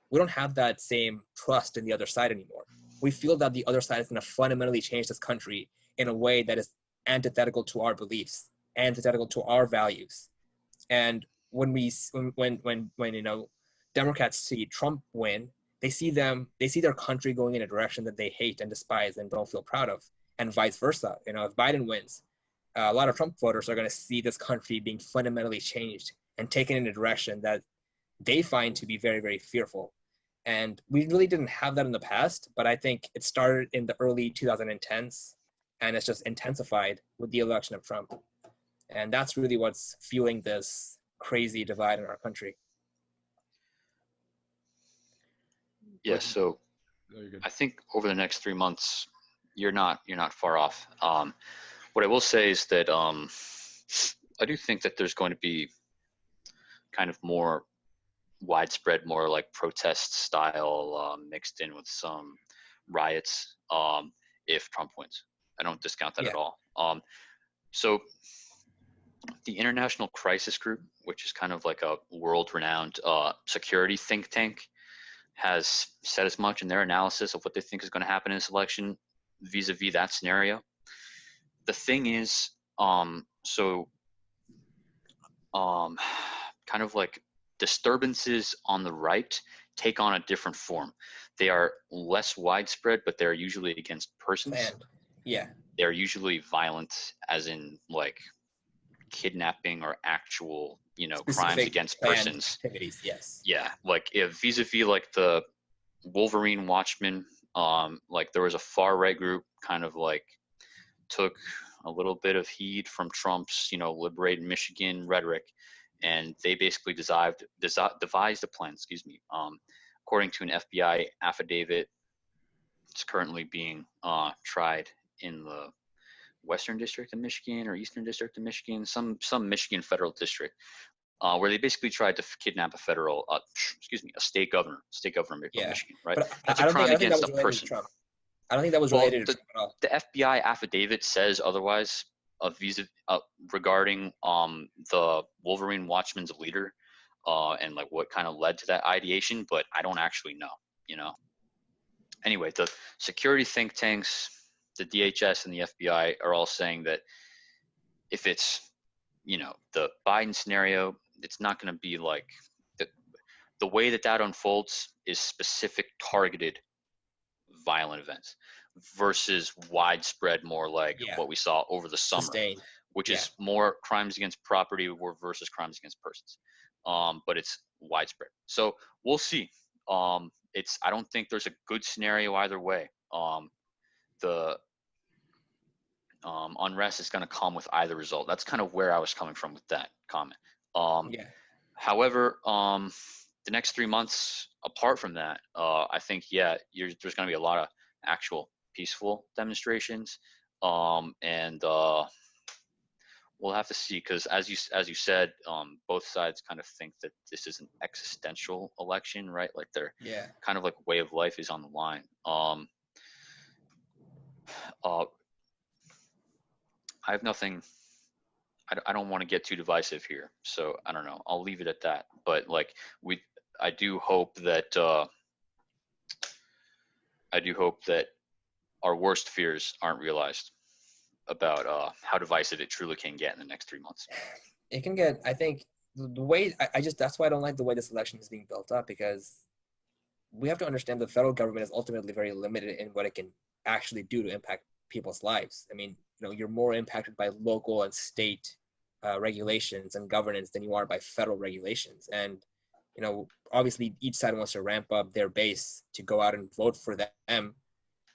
We don't have that same trust in the other side anymore. We feel that the other side is going to fundamentally change this country in a way that is antithetical to our beliefs, antithetical to our values. And when Democrats see Trump win, they see their country going in a direction that they hate and despise and don't feel proud of, and vice versa. If Biden wins, a lot of Trump voters are going to see this country being fundamentally changed and taken in a direction that they find to be very, very fearful. And we really didn't have that in the past, but I think it started in the early 2010s, and it's just intensified with the election of Trump. And that's really what's fueling this crazy divide in our country. Yeah, so I think over the next 3 months, you're not far off. What I will say is that I do think that there's going to be kind of more widespread, more like protest style mixed in with some riots if Trump wins. I don't discount that at all. So the International Crisis Group, which is kind of like a world-renowned security think tank, has said as much in their analysis of what they think is going to happen in this election vis-a-vis that scenario. The thing is, kind of like disturbances on the right take on a different form. They are less widespread, but they're usually against persons. Yeah. They're usually violent, as in like kidnapping or actual, crimes against persons. Activities, yes. Yeah, like if vis-a-vis like the Wolverine Watchmen, like there was a far right group kind of like took a little bit of heed from Trump's, liberate Michigan rhetoric, and they basically devised a plan, according to an FBI affidavit. It's currently being tried in the Western District of Michigan or Eastern District of Michigan, some Michigan federal district, where they basically tried to kidnap a state governor of Michigan, right? But That's a crime against a person. I don't think that was related to Trump at all. The FBI affidavit says otherwise regarding the Wolverine Watchmen's leader and like what kind of led to that ideation, but I don't actually know, Anyway, the security think tanks, the DHS and the FBI are all saying that if it's, the Biden scenario, it's not going to be like the way that unfolds is specific targeted violent events versus widespread, more like what we saw over the summer, which is more crimes against property versus crimes against persons. But it's widespread. So we'll see. I don't think there's a good scenario either way. The unrest is going to come with either result. That's kind of where I was coming from with that comment. Yeah. However, the next 3 months, apart from that, I think, there's going to be a lot of actual peaceful demonstrations. And we'll have to see, because as you said, both sides kind of think that this is an existential election, right? Like they're kind of like way of life is on the line. I have nothing. I don't want to get too divisive here, so I don't know. I'll leave it at that. But like I do hope that our worst fears aren't realized about how divisive it truly can get in the next 3 months. It can get. I think the way that's why I don't like the way this election is being built up, because we have to understand the federal government is ultimately very limited in what it can actually do to impact people's lives. I mean, you're more impacted by local and state regulations and governance than you are by federal regulations. And, obviously each side wants to ramp up their base to go out and vote for them.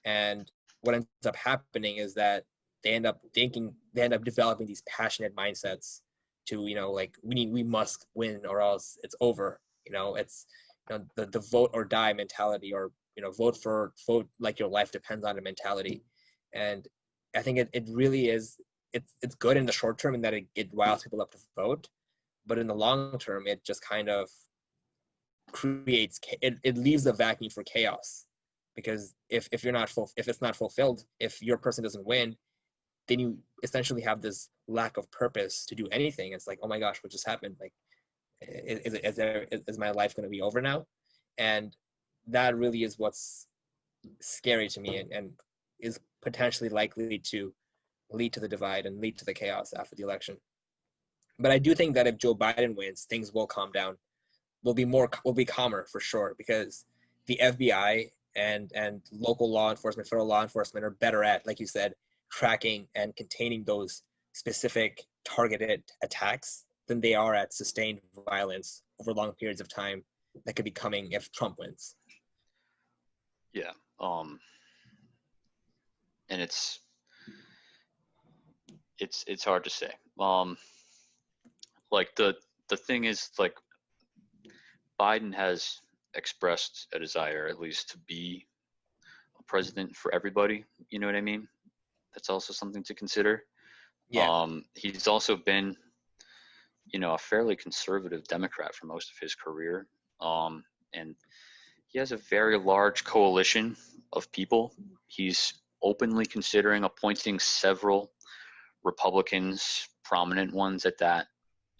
And what ends up happening is that they end up developing these passionate mindsets to, like we must win or else it's over. It's the vote or die mentality, or vote like your life depends on it mentality. And I think it really is. It's good in the short term in that it riles people up to vote, but in the long term, it just kind of creates it leaves a vacuum for chaos, because if it's not fulfilled, if your person doesn't win, then you essentially have this lack of purpose to do anything. It's like, oh my gosh, what just happened? Like, is my life going to be over now? And that really is what's scary to me, and is potentially likely to lead to the divide and lead to the chaos after the election. But I do think that if Joe Biden wins, things will calm down. Will be calmer for sure, because the FBI and local law enforcement, federal law enforcement are better at, like you said, tracking and containing those specific targeted attacks than they are at sustained violence over long periods of time that could be coming if Trump wins. Yeah. And it's hard to say. Like the thing is, like, Biden has expressed a desire at least to be a president for everybody. You know what I mean? That's also something to consider. Yeah. He's also been, a fairly conservative Democrat for most of his career. And he has a very large coalition of people. He's openly considering appointing several Republicans, prominent ones at that,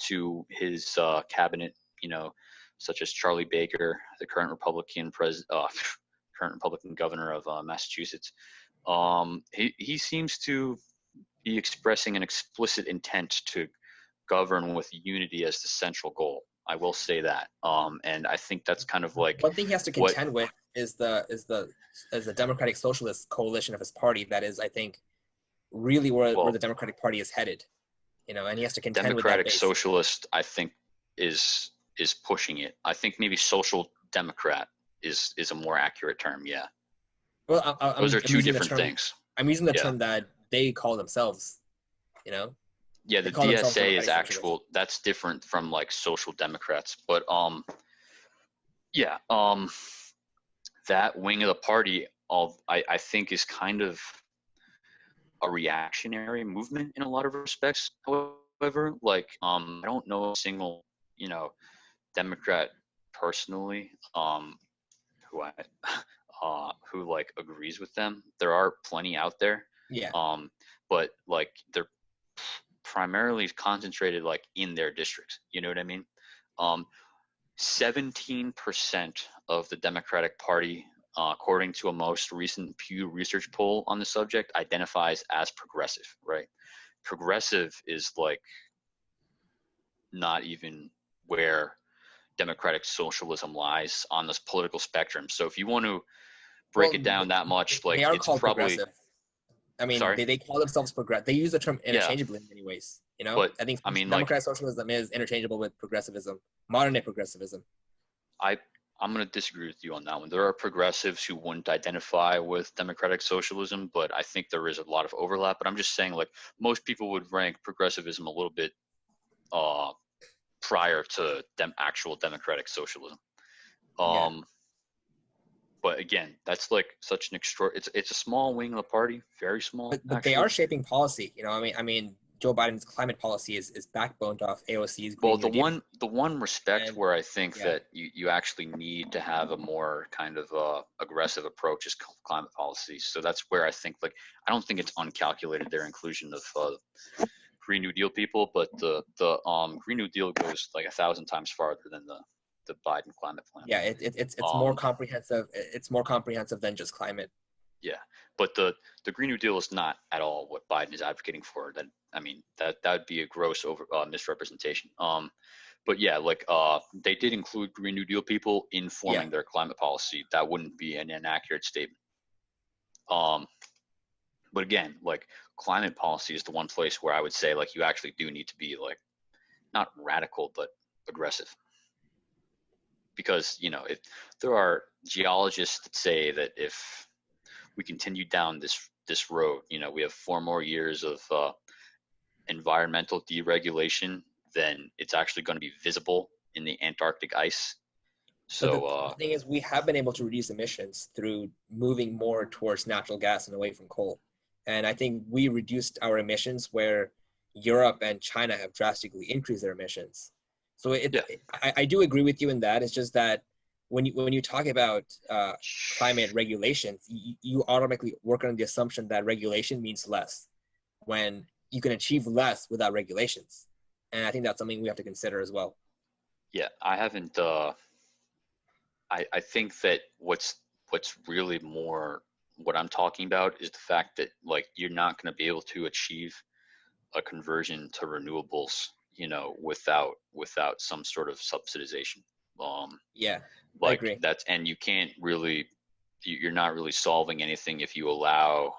to his cabinet, such as Charlie Baker, the current Republican governor of Massachusetts. He seems to be expressing an explicit intent to govern with unity as the central goal. I will say that, and I think that's kind of like one thing he has to contend with is the Democratic Socialist coalition of his party. That is, I think, really where the Democratic Party is headed. And he has to contend with that Democratic base. Socialist, I think, is pushing it. I think maybe Social Democrat is a more accurate term. Yeah. Well, those are two different things. I'm using the term that they call themselves. Yeah, the DSA is actual. That's different from like Social Democrats, but that wing of the party, I think, is kind of a reactionary movement in a lot of respects. However, like I don't know a single Democrat personally who like agrees with them. There are plenty out there. Yeah. But like they're primarily concentrated like in their districts. You know what I mean? 17% of the Democratic Party, according to a most recent Pew Research poll on the subject, identifies as progressive, right? Progressive is like not even where democratic socialism lies on this political spectrum. So if you want to break it down that much, like they are it's called probably progressive. I mean, they call themselves progressive. They use the term interchangeably in many ways. But I think I mean, democratic socialism is interchangeable with progressivism, modern day progressivism. I I'm going to disagree with you on that one. There are progressives who wouldn't identify with democratic socialism, but I think there is a lot of overlap. But I'm just saying, like, most people would rank progressivism a little bit prior to actual democratic socialism. Yeah. But again, that's like such an extra. It's a small wing of the party, very small. But they are shaping policy. I mean, Joe Biden's climate policy is backboned off AOC's Green Well, New Deal. the one respect And where I think yeah. that you actually need to have a more kind of aggressive approach is climate policy. So that's where I think, like, I don't think it's uncalculated their inclusion of Green New Deal people, but the Green New Deal goes like 1,000 times farther than the Biden climate plan. Yeah, it's more comprehensive. It's more comprehensive than just climate. Yeah, but the Green New Deal is not at all what Biden is advocating for. That would be a gross misrepresentation. But yeah, like they did include Green New Deal people in forming their climate policy. That wouldn't be an inaccurate statement. But again, like, climate policy is the one place where I would say, like, you actually do need to be, like, not radical but aggressive. Because, if there are geologists that say that if we continue down this road, we have 4 more years of environmental deregulation, then it's actually going to be visible in the Antarctic ice. So the thing is, we have been able to reduce emissions through moving more towards natural gas and away from coal. And I think we reduced our emissions where Europe and China have drastically increased their emissions. So I do agree with you in that. It's just that when you talk about climate regulations, you automatically work on the assumption that regulation means less, when you can achieve less without regulations. And I think that's something we have to consider as well. Yeah, I haven't. I think that what's really more what I'm talking about is the fact that, like, you're not going to be able to achieve a conversion to renewables, without some sort of subsidization. Yeah, like I agree. and you can't really, you're not really solving anything if you allow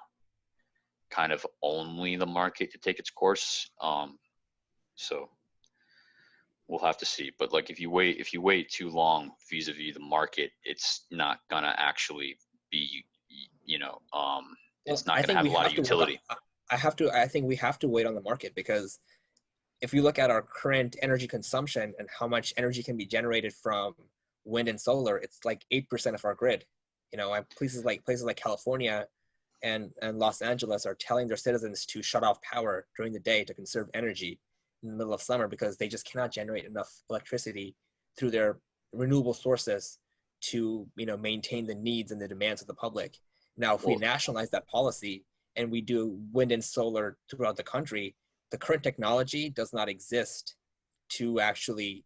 kind of only the market to take its course. So we'll have to see. But, like, if you wait too long vis-a-vis the market, it's not gonna actually be, it's not gonna have a lot of utility. I think we have to wait on the market, because if you look at our current energy consumption and how much energy can be generated from wind and solar, it's like 8% of our grid. Places like California and Los Angeles are telling their citizens to shut off power during the day to conserve energy in the middle of summer, because they just cannot generate enough electricity through their renewable sources to maintain the needs and the demands of the public. Now, if we nationalize that policy and we do wind and solar throughout the country, the current technology does not exist to actually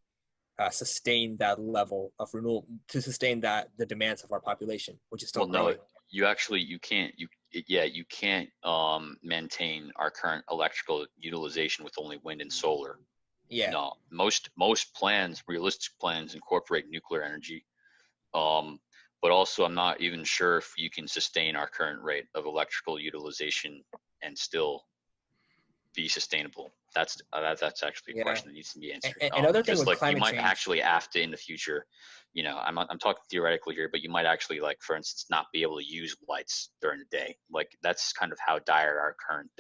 sustain that level of renewal, to sustain the demands of our population, which is still growing. You can't maintain our current electrical utilization with only wind and solar. Yeah. No, most realistic plans incorporate nuclear energy. But also, I'm not even sure if you can sustain our current rate of electrical utilization and still be sustainable. That's actually a question that needs to be answered. Another thing with like, climate you might change, actually have to in the future, I'm talking theoretically here, but you might actually, like, for instance, not be able to use lights during the day. Like, that's kind of how dire our current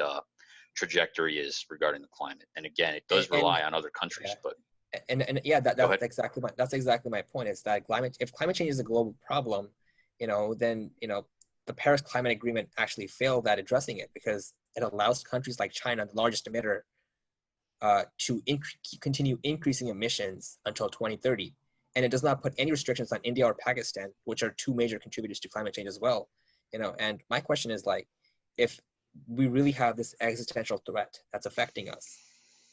trajectory is regarding the climate. And again, it does rely on other countries, but that's exactly my point, is that if climate change is a global problem, then the Paris Climate Agreement actually failed at addressing it, because it allows countries like China, the largest emitter, to continue increasing emissions until 2030, and it does not put any restrictions on India or Pakistan, which are 2 major contributors to climate change as well. And my question is, like, if we really have this existential threat that's affecting us,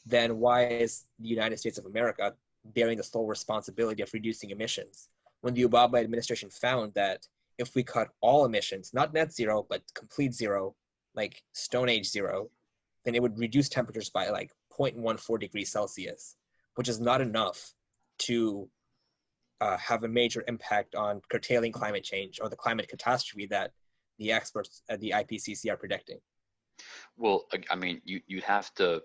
then why is the United States of America bearing the sole responsibility of reducing emissions, when the Obama administration found that if we cut all emissions, not net zero, but complete zero, like Stone Age zero, then it would reduce temperatures by like 0.14 degrees Celsius, which is not enough to have a major impact on curtailing climate change or the climate catastrophe that the experts at the IPCC are predicting. Well, I mean, you'd have to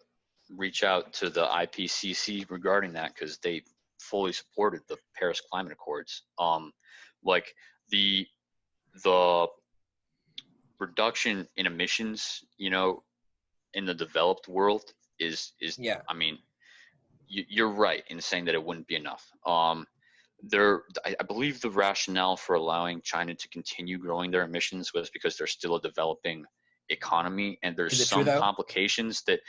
reach out to the IPCC regarding that, because they fully supported the Paris Climate Accords. Like the reduction in emissions, you know, in the developed world is Yeah. I mean, you're right in saying that it wouldn't be enough. I believe the rationale for allowing China to continue growing their emissions was because they're still a developing economy, and there's Is it true some though? complications that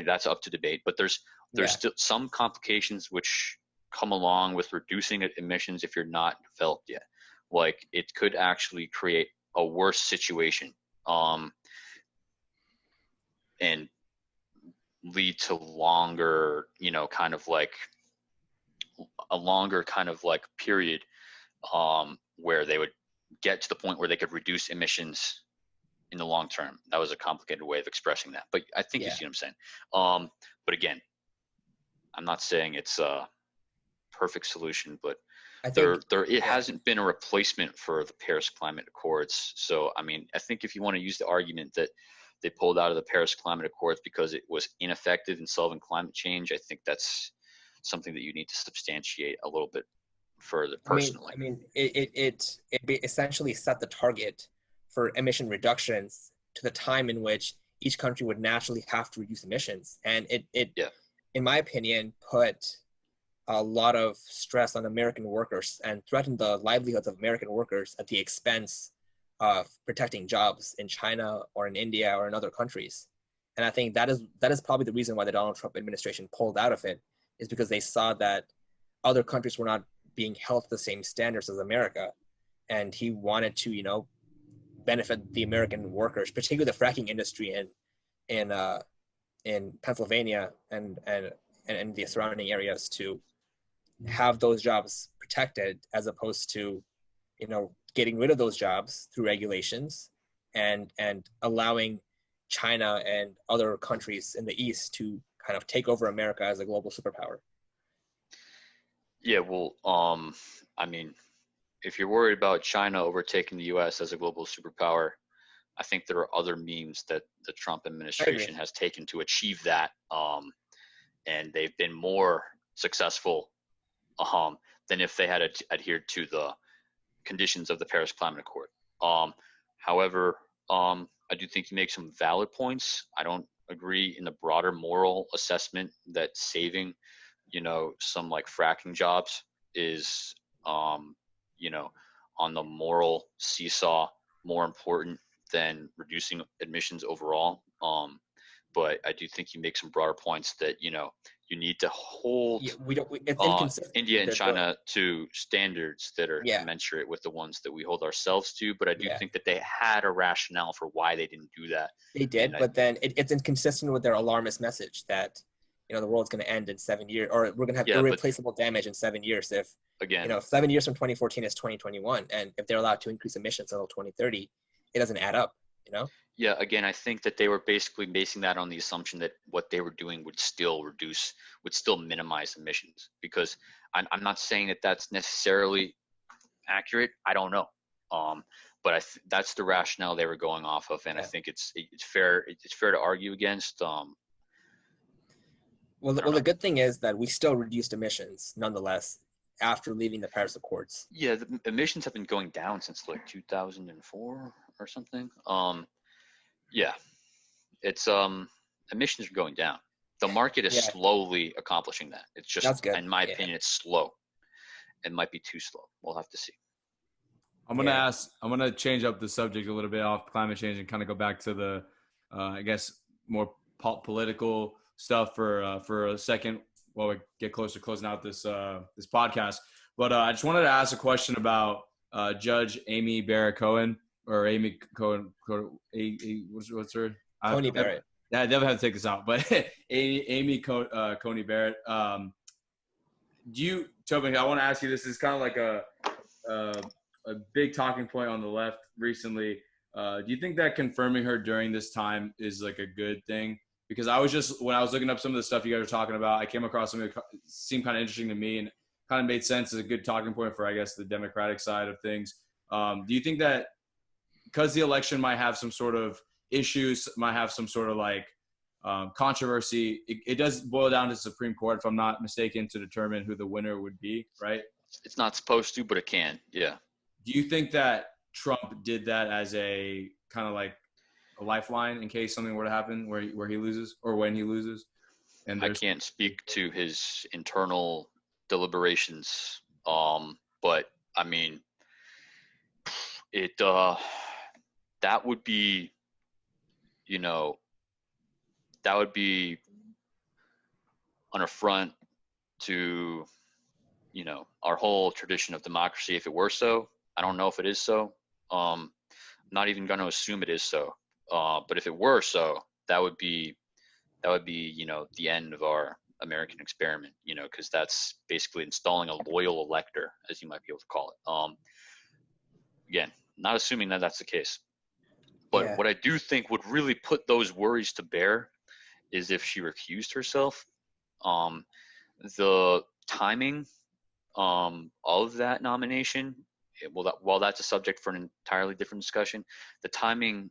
that's up to debate. But there's Yeah. still some complications which come along with reducing emissions if you're not developed yet. Like it could actually create a worse situation, and lead to longer, you know, kind of like a longer kind of like period where they would get to the point where they could reduce emissions in the long term. That was a complicated way of expressing that, but I think you Yeah. see what I'm saying. But again, I'm not saying it's a perfect solution, but I think it hasn't been a replacement for the Paris Climate Accords. So I mean, I think if you want to use the argument that they pulled out of the Paris Climate Accords because it was ineffective in solving climate change, I think that's something that you need to substantiate a little bit further personally. It essentially set the target for emission reductions to the time in which each country would naturally have to reduce emissions, and it Yeah. in my opinion, put a lot of stress on American workers and threatened the livelihoods of American workers at the expense of protecting jobs in China or in India or in other countries. And I think that is probably the reason why the Donald Trump administration pulled out of it, is because they saw that other countries were not being held to the same standards as America. And he wanted to, you know, benefit the American workers, particularly the fracking industry in Pennsylvania and the surrounding areas, to have those jobs protected, as opposed to, you know, getting rid of those jobs through regulations and allowing China and other countries in the East to kind of take over America as a global superpower. Yeah, well, I mean, if you're worried about China overtaking the U.S. as a global superpower, I think there are other means that the Trump administration has taken to achieve that, and they've been more successful than if they had adhered to the conditions of the Paris Climate Accord. However, I do think you make some valid points. I don't agree in the broader moral assessment that saving, you know, some like fracking jobs is, you know, on the moral seesaw more important than reducing emissions overall. But I do think you make some broader points that, you know, you need to hold It's inconsistent. India and China to standards that are Yeah. commensurate with the ones that we hold ourselves to. But I do Yeah. think that they had a rationale for why they didn't do that. They did, but then it's inconsistent with their alarmist message that, you know, the world's going to end in 7 years, or we're going to have irreplaceable damage in 7 years. If, again, you know, 7 years from 2014 is 2021, and if they're allowed to increase emissions until 2030, it doesn't add up, you know? Yeah, again, I think that they were basically basing that on the assumption that what they were doing would still minimize emissions. Because I'm not saying that that's necessarily accurate. I don't know, but that's the rationale they were going off of, and I think it's fair to argue against. Well, the good thing is that we still reduced emissions nonetheless after leaving the Paris Accords. Yeah, the emissions have been going down since like 2004 or something. Yeah, it's emissions are going down. The market is slowly accomplishing that. It's just, That's good. In my opinion, it's slow. It might be too slow. We'll have to see. I'm gonna change up the subject a little bit off climate change and kind of go back to the, I guess, more political stuff for a second while we get closer to closing out this podcast. But I just wanted to ask a question about Judge Amy Barrett Cohen, or Amy Cohen. What's her? Coney Barrett. Yeah, I definitely have to take this out. But Amy Coney Barrett. Tobin, I want to ask you this. Is kind of like a big talking point on the left recently. Do you think that confirming her during this time is like a good thing? Because when I was looking up some of the stuff you guys are talking about, I came across something that seemed kind of interesting to me and kind of made sense as a good talking point for, I guess, the Democratic side of things. Do you think that because the election might have some sort of issues, might have some sort of like controversy. It does boil down to the Supreme Court, if I'm not mistaken, to determine who the winner would be, right? It's not supposed to, but it can. Yeah. Do you think that Trump did that as a kind of like a lifeline in case something were to happen where he loses or when he loses? And I can't speak to his internal deliberations, but I mean, that would be, you know, that would be an affront to, you know, our whole tradition of democracy if it were so. I don't know if it is so. I'm not even going to assume it is so. But if it were so, that would be, you know, the end of our American experiment, you know, because that's basically installing a loyal elector, as you might be able to call it. Again, not assuming that that's the case. But what I do think would really put those worries to bear is if she recused herself. The timing of that nomination, while that's a subject for an entirely different discussion, the timing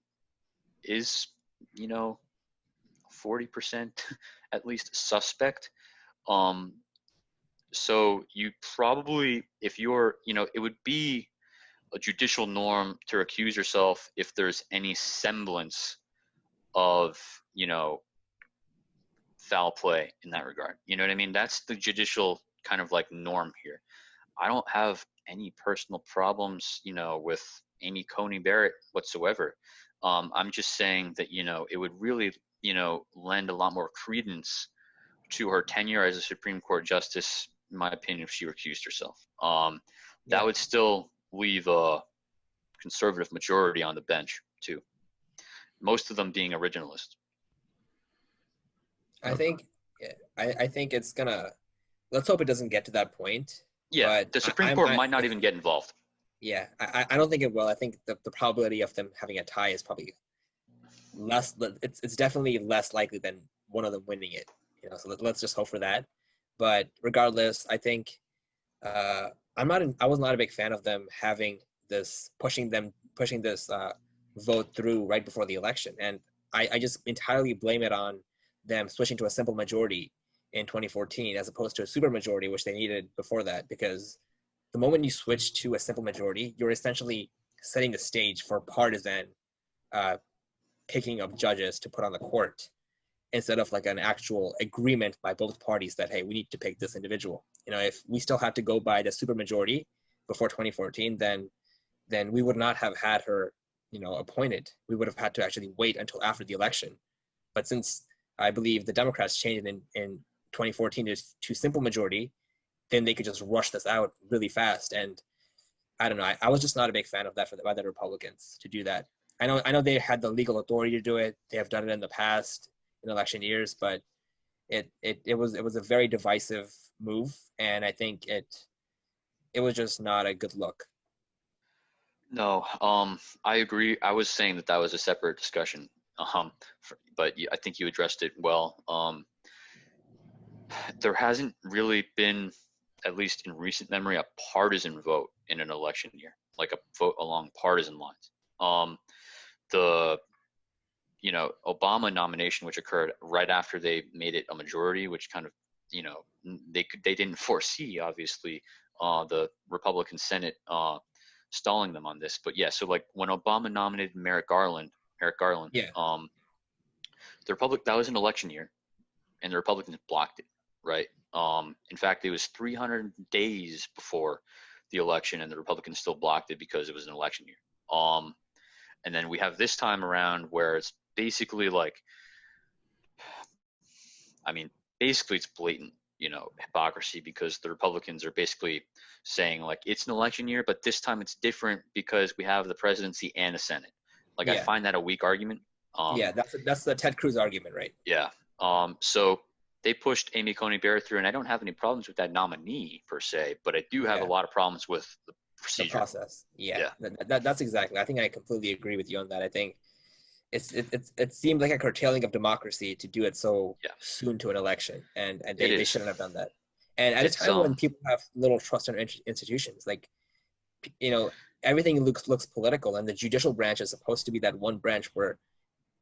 is, you know, 40% at least suspect. So you probably, if you're, you know, it would be a judicial norm to recuse yourself if there's any semblance of, you know, foul play in that regard. You know what I mean? That's the judicial kind of like norm here. I don't have any personal problems, you know, with Amy Coney Barrett whatsoever. I'm just saying that, you know, it would really, you know, lend a lot more credence to her tenure as a Supreme Court justice, in my opinion, if she recused herself. That would still leave a conservative majority on the bench too, most of them being originalists. I think it's gonna. Let's hope it doesn't get to that point. Yeah, but the Supreme Court might not even get involved. Yeah, I don't think it will. I think the probability of them having a tie is probably less. It's definitely less likely than one of them winning it. You know, so let's just hope for that. But regardless, I think I was not a big fan of them having this pushing this vote through right before the election, and I just entirely blame it on them switching to a simple majority in 2014 as opposed to a supermajority, which they needed before that. Because the moment you switch to a simple majority, you're essentially setting the stage for partisan picking of judges to put on the court, instead of like an actual agreement by both parties that, hey, we need to pick this individual. You know, if we still had to go by the supermajority before 2014, then we would not have had her, you know, appointed. We would have had to actually wait until after the election. But since I believe the Democrats changed it in 2014 to simple majority, then they could just rush this out really fast. And I don't know. I was just not a big fan of that by the Republicans to do that. I know they had the legal authority to do it. They have done it in the past in election years, but it was a very divisive move, and I think it was just not a good look. No, I agree. I was saying that was a separate discussion, but I think you addressed it well. There hasn't really been, at least in recent memory, a partisan vote in an election year, like a vote along partisan lines. The Obama nomination, which occurred right after they made it a majority, which kind of, you know, they didn't foresee, obviously, the Republican Senate stalling them on this. But yeah, so like when Obama nominated Merrick Garland, Yeah. that was an election year, and the Republicans blocked it, right? In fact, it was 300 days before the election, and the Republicans still blocked it because it was an election year. And then we have this time around where it's basically like, I mean, basically it's blatant, you know, hypocrisy, because the Republicans are basically saying like it's an election year, but this time it's different because we have the presidency and the Senate. Like, yeah. I find that a weak argument. Yeah, that's the Ted Cruz argument, right? Yeah. So they pushed Amy Coney Barrett through, and I don't have any problems with that nominee per se, but I do have a lot of problems with the procedure. The process. Yeah. That's exactly. I think I completely agree with you on that. I think it seemed like a curtailing of democracy to do it so soon to an election, and they shouldn't have done that. And at a time when people have little trust in institutions, like, you know, everything looks political, and the judicial branch is supposed to be that one branch where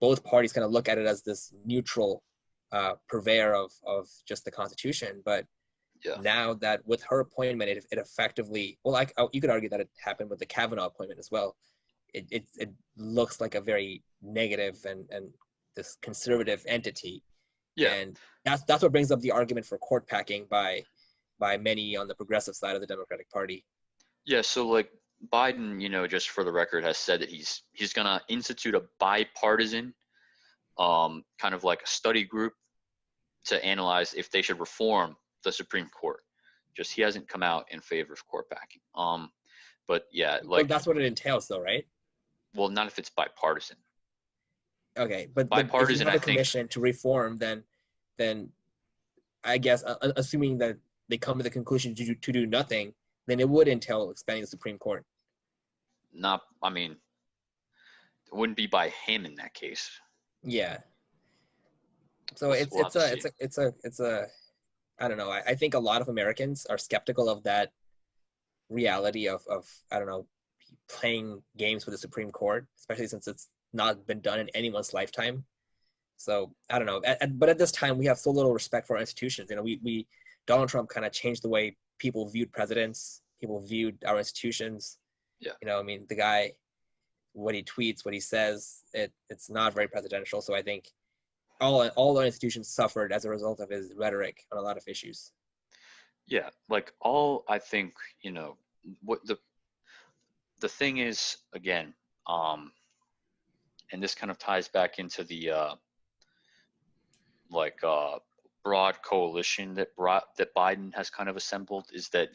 both parties kind of look at it as this neutral purveyor of just the Constitution. But now that with her appointment, it effectively, well, you could argue that it happened with the Kavanaugh appointment as well. It looks like a very negative and this conservative entity. Yeah. And that's what brings up the argument for court packing by many on the progressive side of the Democratic Party. Yeah, so like Biden, just for the record, has said that he's gonna institute a bipartisan kind of like a study group to analyze if they should reform the Supreme Court. Just he hasn't come out in favor of court packing. But yeah, like that's what it entails though, right? Well, not if it's bipartisan. Okay, but bipartisan, if you have a commission to reform, then I guess assuming that they come to the conclusion to do nothing, then it would entail expanding the Supreme Court. It wouldn't be by him in that case. Yeah. So it's a I don't know. I think a lot of Americans are skeptical of that reality of I don't know, playing games with the Supreme Court, especially since it's not been done in anyone's lifetime. So I don't know. But at this time, we have so little respect for our institutions. We Donald Trump kind of changed the way people viewed presidents, people viewed our institutions. Yeah. I mean, the guy, what he tweets, what he says, it's not very presidential. So I think all our institutions suffered as a result of his rhetoric on a lot of issues. Yeah, like I think, what the thing is, again, and this kind of ties back into the broad coalition that Biden has kind of assembled, is that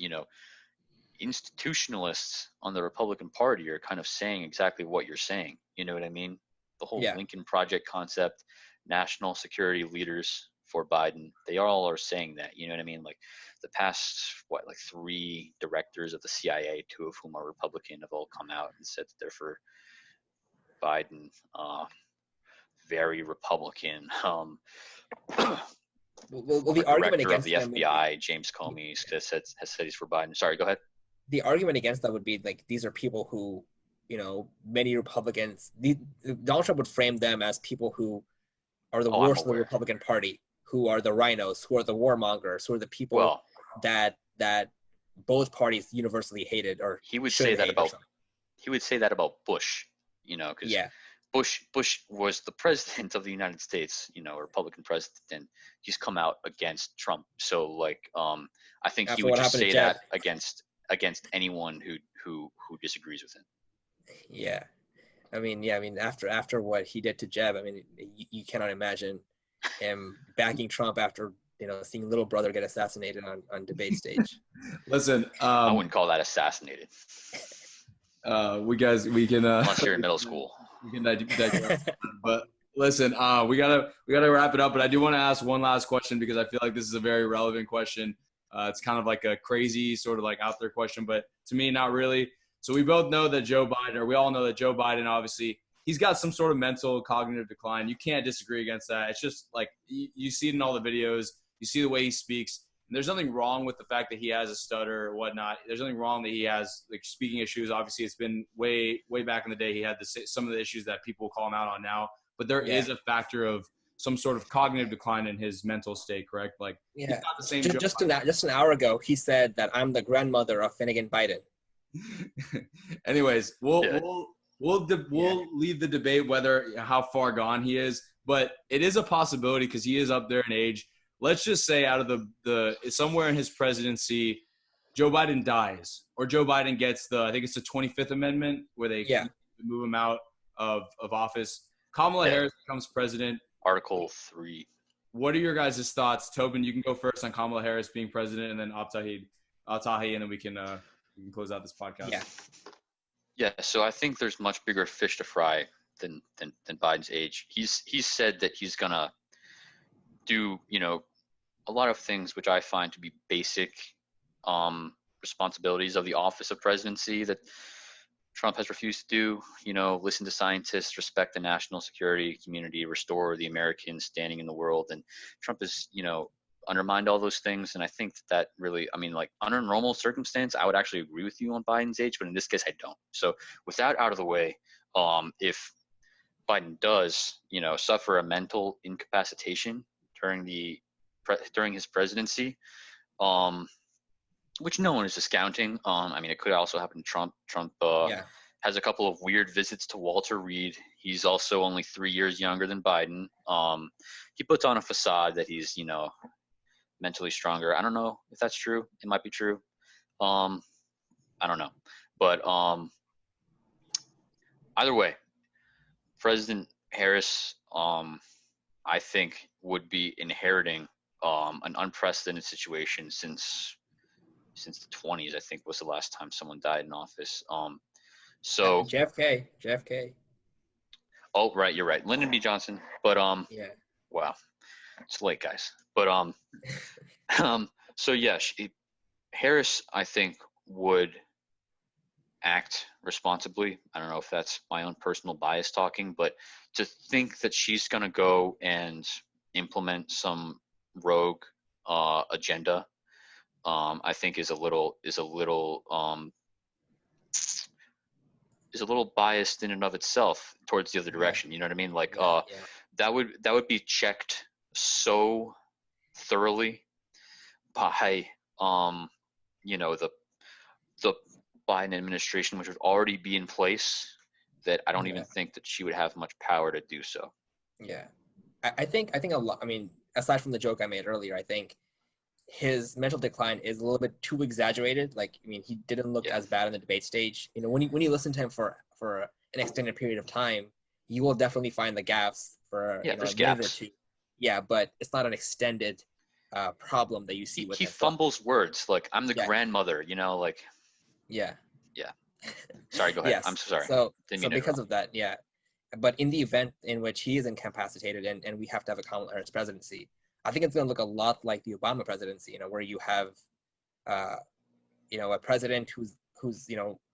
institutionalists on the Republican Party are kind of saying exactly what you're saying. You know what I mean? The whole Lincoln Project concept, national security leaders for Biden, they all are saying that. You know what I mean? Like the past 3 directors of the CIA, 2 of whom are Republican, have all come out and said that they're for Biden. Very Republican. The argument against the FBI, James Comey, has said he's for Biden. Sorry, go ahead. The argument against that would be like, these are people who, many Republicans, Donald Trump would frame them as people who are the worst of the Republican Party, who are the rhinos, who are the warmongers, who are the people that both parties universally hated. Or he would say that about Bush, because Bush was the president of the United States, a Republican president, and he's come out against Trump. So I think he would just say that against anyone who disagrees with him. Yeah. I mean, after what he did to Jeb, I mean, you cannot imagine him backing Trump after, seeing little brother get assassinated on debate stage. Listen, I wouldn't call that assassinated. We can unless you're in middle school. We can digress. But listen, we gotta wrap it up. But I do want to ask one last question, because I feel like this is a very relevant question. It's kind of like a crazy sort of like out there question, but to me, not really. So we all know that Joe Biden, obviously, he's got some sort of mental cognitive decline. You can't disagree against that. It's just like you see it in all the videos. You see the way he speaks. And there's nothing wrong with the fact that he has a stutter or whatnot. There's nothing wrong that he has speaking issues. Obviously, it's been way back in the day. He had some of the issues that people call him out on now. But there is a factor of some sort of cognitive decline in his mental state, correct? He's not the same. Just an hour ago, he said that I'm the grandmother of Finnegan Biden. Anyways, we'll leave the debate how far gone he is, but it is a possibility because he is up there in age. Let's just say out of the somewhere in his presidency, Joe Biden dies, or Joe Biden gets I think it's the 25th Amendment where they move him out of office. Kamala Harris becomes president. Article 3. What are your guys' thoughts? Tobin, you can go first on Kamala Harris being president, and then Abtahi, and then we can close out this podcast. Yeah. So I think there's much bigger fish to fry than Biden's age. He's said that he's gonna do a lot of things which I find to be basic responsibilities of the office of presidency that Trump has refused to do. Listen to scientists, respect the national security community, restore the American standing in the world. And Trump has undermined all those things. And I think that really, under normal circumstance, I would actually agree with you on Biden's age, but in this case, I don't. So with that out of the way, if Biden does, suffer a mental incapacitation during his presidency, which no one is discounting. I mean, it could also happen to Trump. Trump has a couple of weird visits to Walter Reed. He's also only 3 years younger than Biden. He puts on a facade that he's, mentally stronger. I don't know if that's true. It might be true. I don't know. But either way, President Harris, I think, would be inheriting an unprecedented situation since the 20s. I think was the last time someone died in office. So JFK. Oh, right, you're right, Lyndon B. Johnson. But Yeah. wow, it's late, guys. But so yeah, Harris, I think, would act responsibly. I don't know if that's my own personal bias talking, but to think that she's going to go and implement some rogue agenda, I think is a little biased in and of itself towards the other direction. You know what I mean? Like that would be checked so thoroughly by the Biden administration, which would already be in place, that I don't even think that she would have much power to do so. Yeah, I think a lot. I mean, aside from the joke I made earlier, I think his mental decline is a little bit too exaggerated. Like, I mean, he didn't look as bad in the debate stage. When you listen to him for an extended period of time, you will definitely find the gaps for there's a minute gaps. or two. Yeah, but it's not an extended problem that you see with he him. fumbles words like I'm the grandmother. Like. Yeah. Sorry, go ahead. Yes. I'm so sorry. So because of that, but in the event in which he is incapacitated and we have to have a Kamala Harris presidency, I think it's going to look a lot like the Obama presidency, where you have, a president who's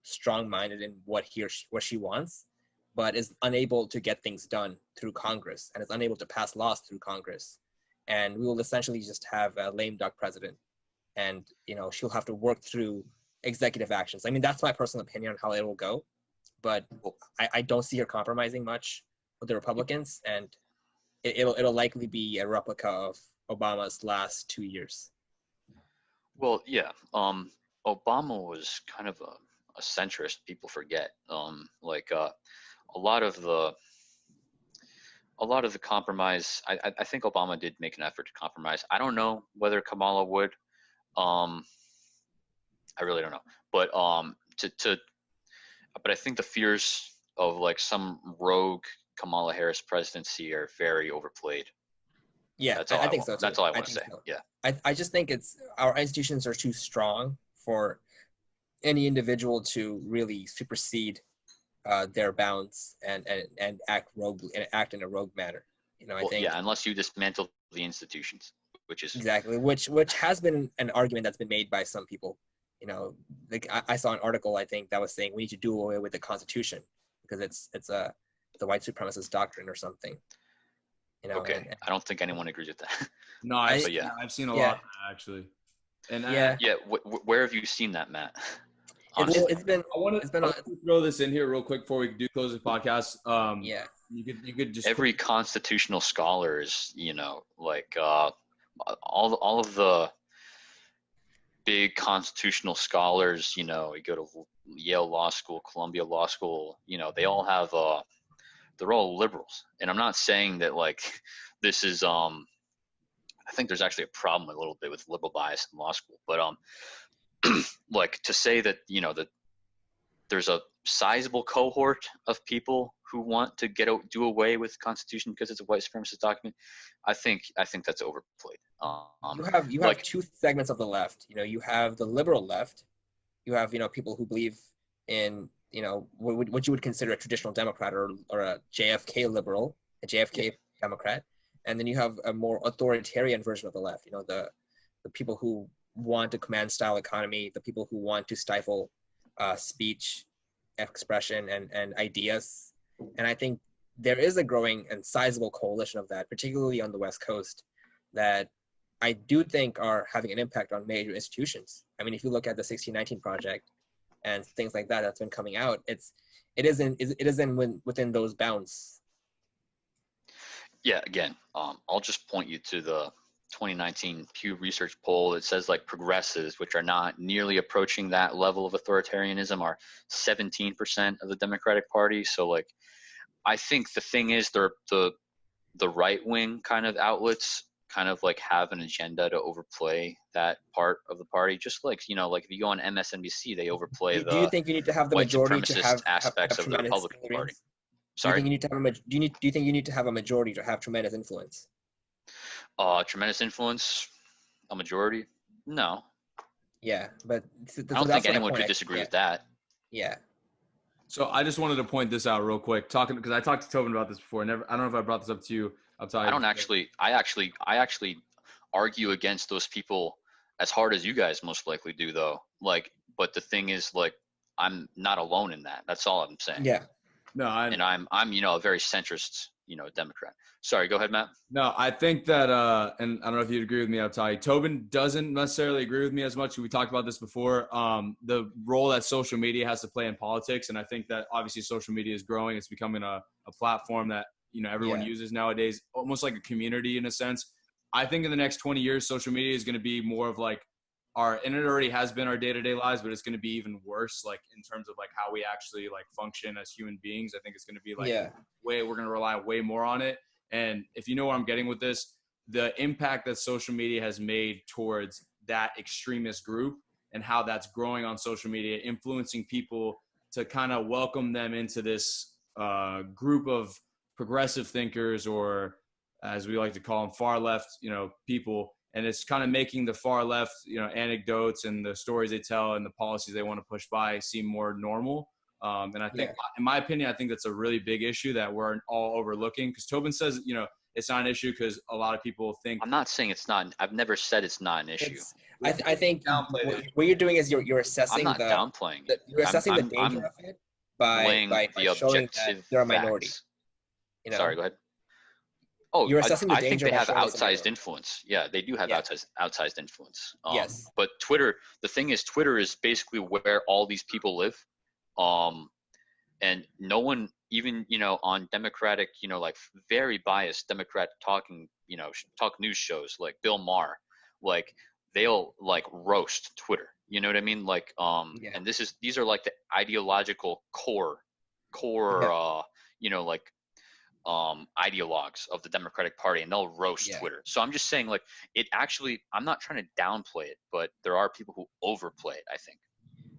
strong-minded in what she wants, but is unable to get things done through Congress and is unable to pass laws through Congress. And we will essentially just have a lame duck president, and she'll have to work through executive actions. I mean, that's my personal opinion on how it will go, but I don't see her compromising much with the Republicans, and it'll likely be a replica of Obama's last 2 years. Well, yeah. Obama was kind of a centrist. People forget. A lot of the compromise. I think Obama did make an effort to compromise. I don't know whether Kamala would. I really don't know. But but I think the fears of like some rogue Kamala Harris presidency are very overplayed. Yeah, I think so too. That's all I want to say. So. Yeah. I just think our institutions are too strong for any individual to really supersede their bounds and act in a rogue manner. I think. Yeah, unless you dismantle the institutions, which is exactly which has been an argument that's been made by some people. Like I saw an article, I think, that was saying we need to do away with the Constitution because it's the white supremacist doctrine or something. Okay, I don't think anyone agrees with that. No, I've seen a lot of that, actually. And where have you seen that, Matt? It's been. I want to throw this in here real quick before we do close the podcast. You could just every constitutional scholar is all of the big constitutional scholars, you go to Yale Law School, Columbia Law School, they all have they're all liberals. And I'm not saying that like this is I think there's actually a problem a little bit with liberal bias in law school, but like to say that that there's a sizable cohort of people who want to do away with the Constitution because it's a white supremacist document, I think that's overplayed. You have two segments of the left. You have the liberal left. You have people who believe in what you would consider a traditional Democrat or a JFK liberal, a JFK Democrat, and then you have a more authoritarian version of the left. The people who want a command style economy, the people who want to stifle speech, expression, and ideas. And I think there is a growing and sizable coalition of that, particularly on the West Coast, that I do think are having an impact on major institutions. I mean, if you look at the 1619 Project and things like that that's been coming out, it isn't within those bounds Yeah, again, I'll just point you to the 2019 Pew Research poll. It says like progressives, which are not nearly approaching that level of authoritarianism, are 17% of the Democratic Party. So like, I think the thing is the right wing kind of outlets kind of like have an agenda to overplay that part of the party. Just like, like if you go on MSNBC, they overplay Do you the think you need to have the white majority to supremacist have aspects of the tremendous Republican Party. influence? Do you Sorry? think you need to have do you think you need to have a majority to have tremendous influence? Tremendous influence, a majority? No. Yeah, but I don't think that's my anyone point. could disagree with that. Yeah. So I just wanted to point this out real quick, because I talked to Tobin about this before. I don't know if I brought this up to you. I actually argue against those people as hard as you guys most likely do, though. Like, but the thing is, like, I'm not alone in that. That's all I'm saying. Yeah. No, and I'm a very centrist, Democrat. Sorry, go ahead, Matt. No, I think that, and I don't know if you'd agree with me, Abtahi. Tobin doesn't necessarily agree with me as much. We talked about this before. The role that social media has to play in politics, and I think that obviously social media is growing. It's becoming a platform that everyone uses nowadays, almost like a community in a sense. I think in the next 20 years, social media is going to be more of like and it already has been our day-to-day lives, but it's going to be even worse, like in terms of like how we actually like function as human beings. I think it's going to be like we're going to rely way more on it. And if you know where I'm getting with this, the impact that social media has made towards that extremist group and how that's growing on social media, influencing people to kind of welcome them into this group of progressive thinkers, or as we like to call them, far left, people. And it's kind of making the far left, anecdotes and the stories they tell and the policies they want to push by seem more normal. And I think, in my opinion, I think that's a really big issue that we're all overlooking. Because Tobin says, it's not an issue because a lot of people think. I'm not saying it's not. I've never said it's not an issue. I think what you're doing is you're assessing. I'm not downplaying it. You're assessing the danger of it by showing that they're a minority. Sorry, go ahead. Oh, I think they have outsized influence. Yeah, they do have outsized influence. Yes. But Twitter, the thing is, Twitter is basically where all these people live. And no one, even, on Democratic, like very biased Democrat talking, talk news shows like Bill Maher, like they'll like roast Twitter. You know what I mean? Like, and these are like the ideological core, like, ideologues of the Democratic Party, and they'll roast Twitter. So I'm just saying, like, it actually, I'm not trying to downplay it, but there are people who overplay it, I think.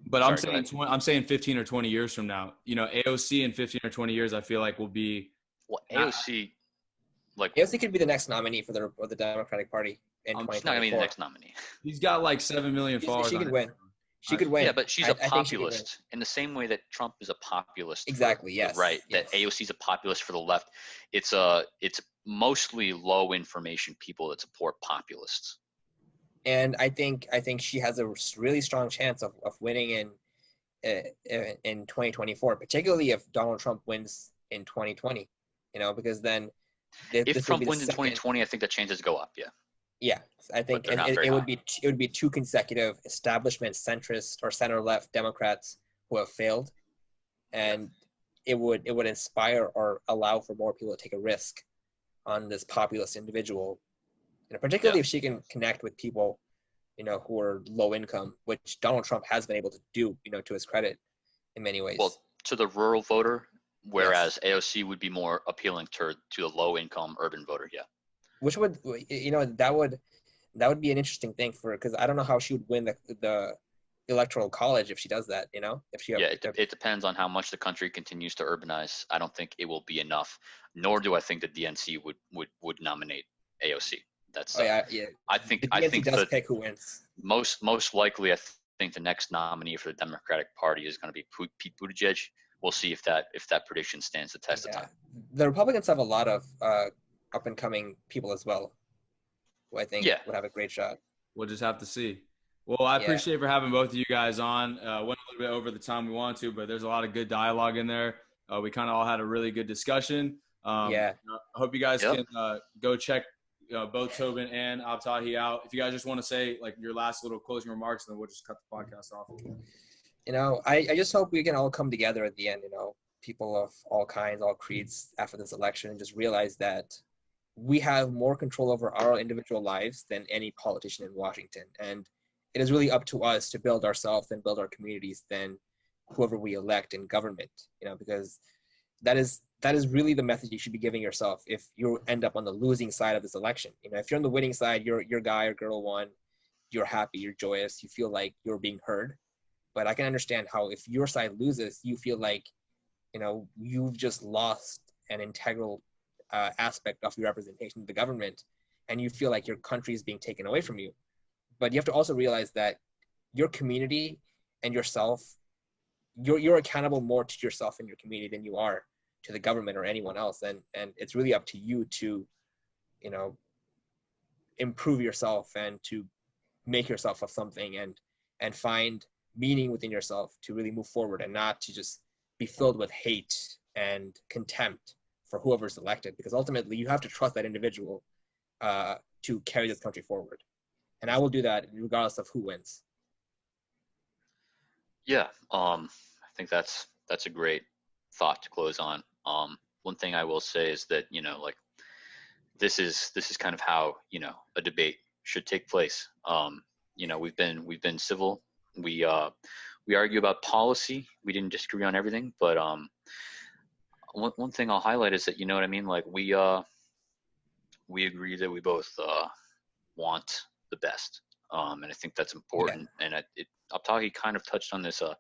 But I'm saying 15 or 20 years from now, AOC in 15 or 20 years, I feel like will be. Well, AOC could be the next nominee for the Democratic Party in 2024. She's not gonna be the next nominee. He's got like 7 million followers. She could win. She could win. Yeah, but she's a populist in the same way that Trump is a populist. Exactly. Yes. Right. Yes. That AOC is a populist for the left. It's mostly low information people that support populists. And I think she has a really strong chance of winning in 2024, particularly if Donald Trump wins in 2020. Because then if Trump wins in 2020, I think the chances go up. Yeah. Yeah, I think it would be two consecutive establishment centrist or center left Democrats who have failed, and it would inspire or allow for more people to take a risk on this populist individual, particularly if she can connect with people, who are low income, which Donald Trump has been able to do, to his credit in many ways. Well, to the rural voter, whereas AOC would be more appealing to the low income urban voter. Yeah. Which would, that would be an interesting thing because I don't know how she would win the electoral college if she does that, it depends on how much the country continues to urbanize. I don't think it will be enough, nor do I think the DNC would nominate AOC. That's I think the DNC does pick who wins. Most likely, I think the next nominee for the Democratic Party is going to be Pete Buttigieg. We'll see if that prediction stands the test of time. The Republicans have a lot of up and coming people as well, who I think would have a great shot. We'll just have to see. Well, I appreciate for having both of you guys on. Went a little bit over the time we wanted to, but there's a lot of good dialogue in there. We kind of all had a really good discussion. I hope you guys can go check both Tobin and Abtahi out. If you guys just want to say like your last little closing remarks, then we'll just cut the podcast off. I just hope we can all come together at the end, people of all kinds, all creeds after this election, and just realize that we have more control over our individual lives than any politician in Washington. And it is really up to us to build ourselves and build our communities than whoever we elect in government, because that is really the message you should be giving yourself if you end up on the losing side of this election. If you're on the winning side, your guy or girl won, you're happy, you're joyous, you feel like you're being heard. But I can understand how if your side loses, you feel like, you've just lost an integral aspect of your representation of the government, and you feel like your country is being taken away from you. But you have to also realize that your community and yourself, you're accountable more to yourself and your community than you are to the government or anyone else. And it's really up to you to, improve yourself and to make yourself of something and find meaning within yourself to really move forward, and not to just be filled with hate and contempt for whoever's elected, because ultimately you have to trust that individual to carry this country forward. And I will do that regardless of who wins. Yeah, I think that's a great thought to close on. One thing I will say is that, like, this is kind of how, a debate should take place. We've been civil. We argue about policy. We didn't disagree on everything, but one thing I'll highlight is that, you know what I mean, like, we agree that we both want the best, and I think that's important. Yeah. And Abtahi kind of touched on this a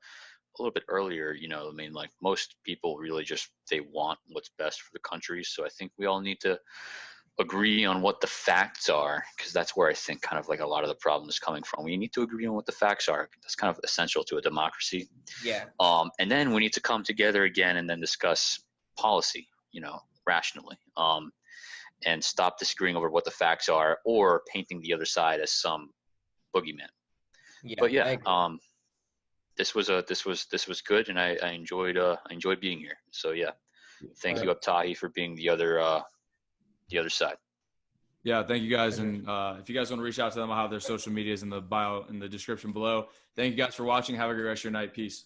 little bit earlier. I mean, like, most people really just, they want what's best for the country. So I think we all need to agree on what the facts are, because that's where I think kind of like a lot of the problem is coming from. We need to agree on what the facts are. That's kind of essential to a democracy. Yeah. And then we need to come together again and then discuss policy, rationally, and stop disagreeing over what the facts are or painting the other side as some boogeyman. Yeah. But yeah, this was good, and I enjoyed being here. So yeah, thank you, Abtahi, for being the other side. Yeah, thank you guys. And if you guys want to reach out to them, I'll have their social medias in the bio in the description below. Thank you guys for watching. Have a great rest of your night. Peace.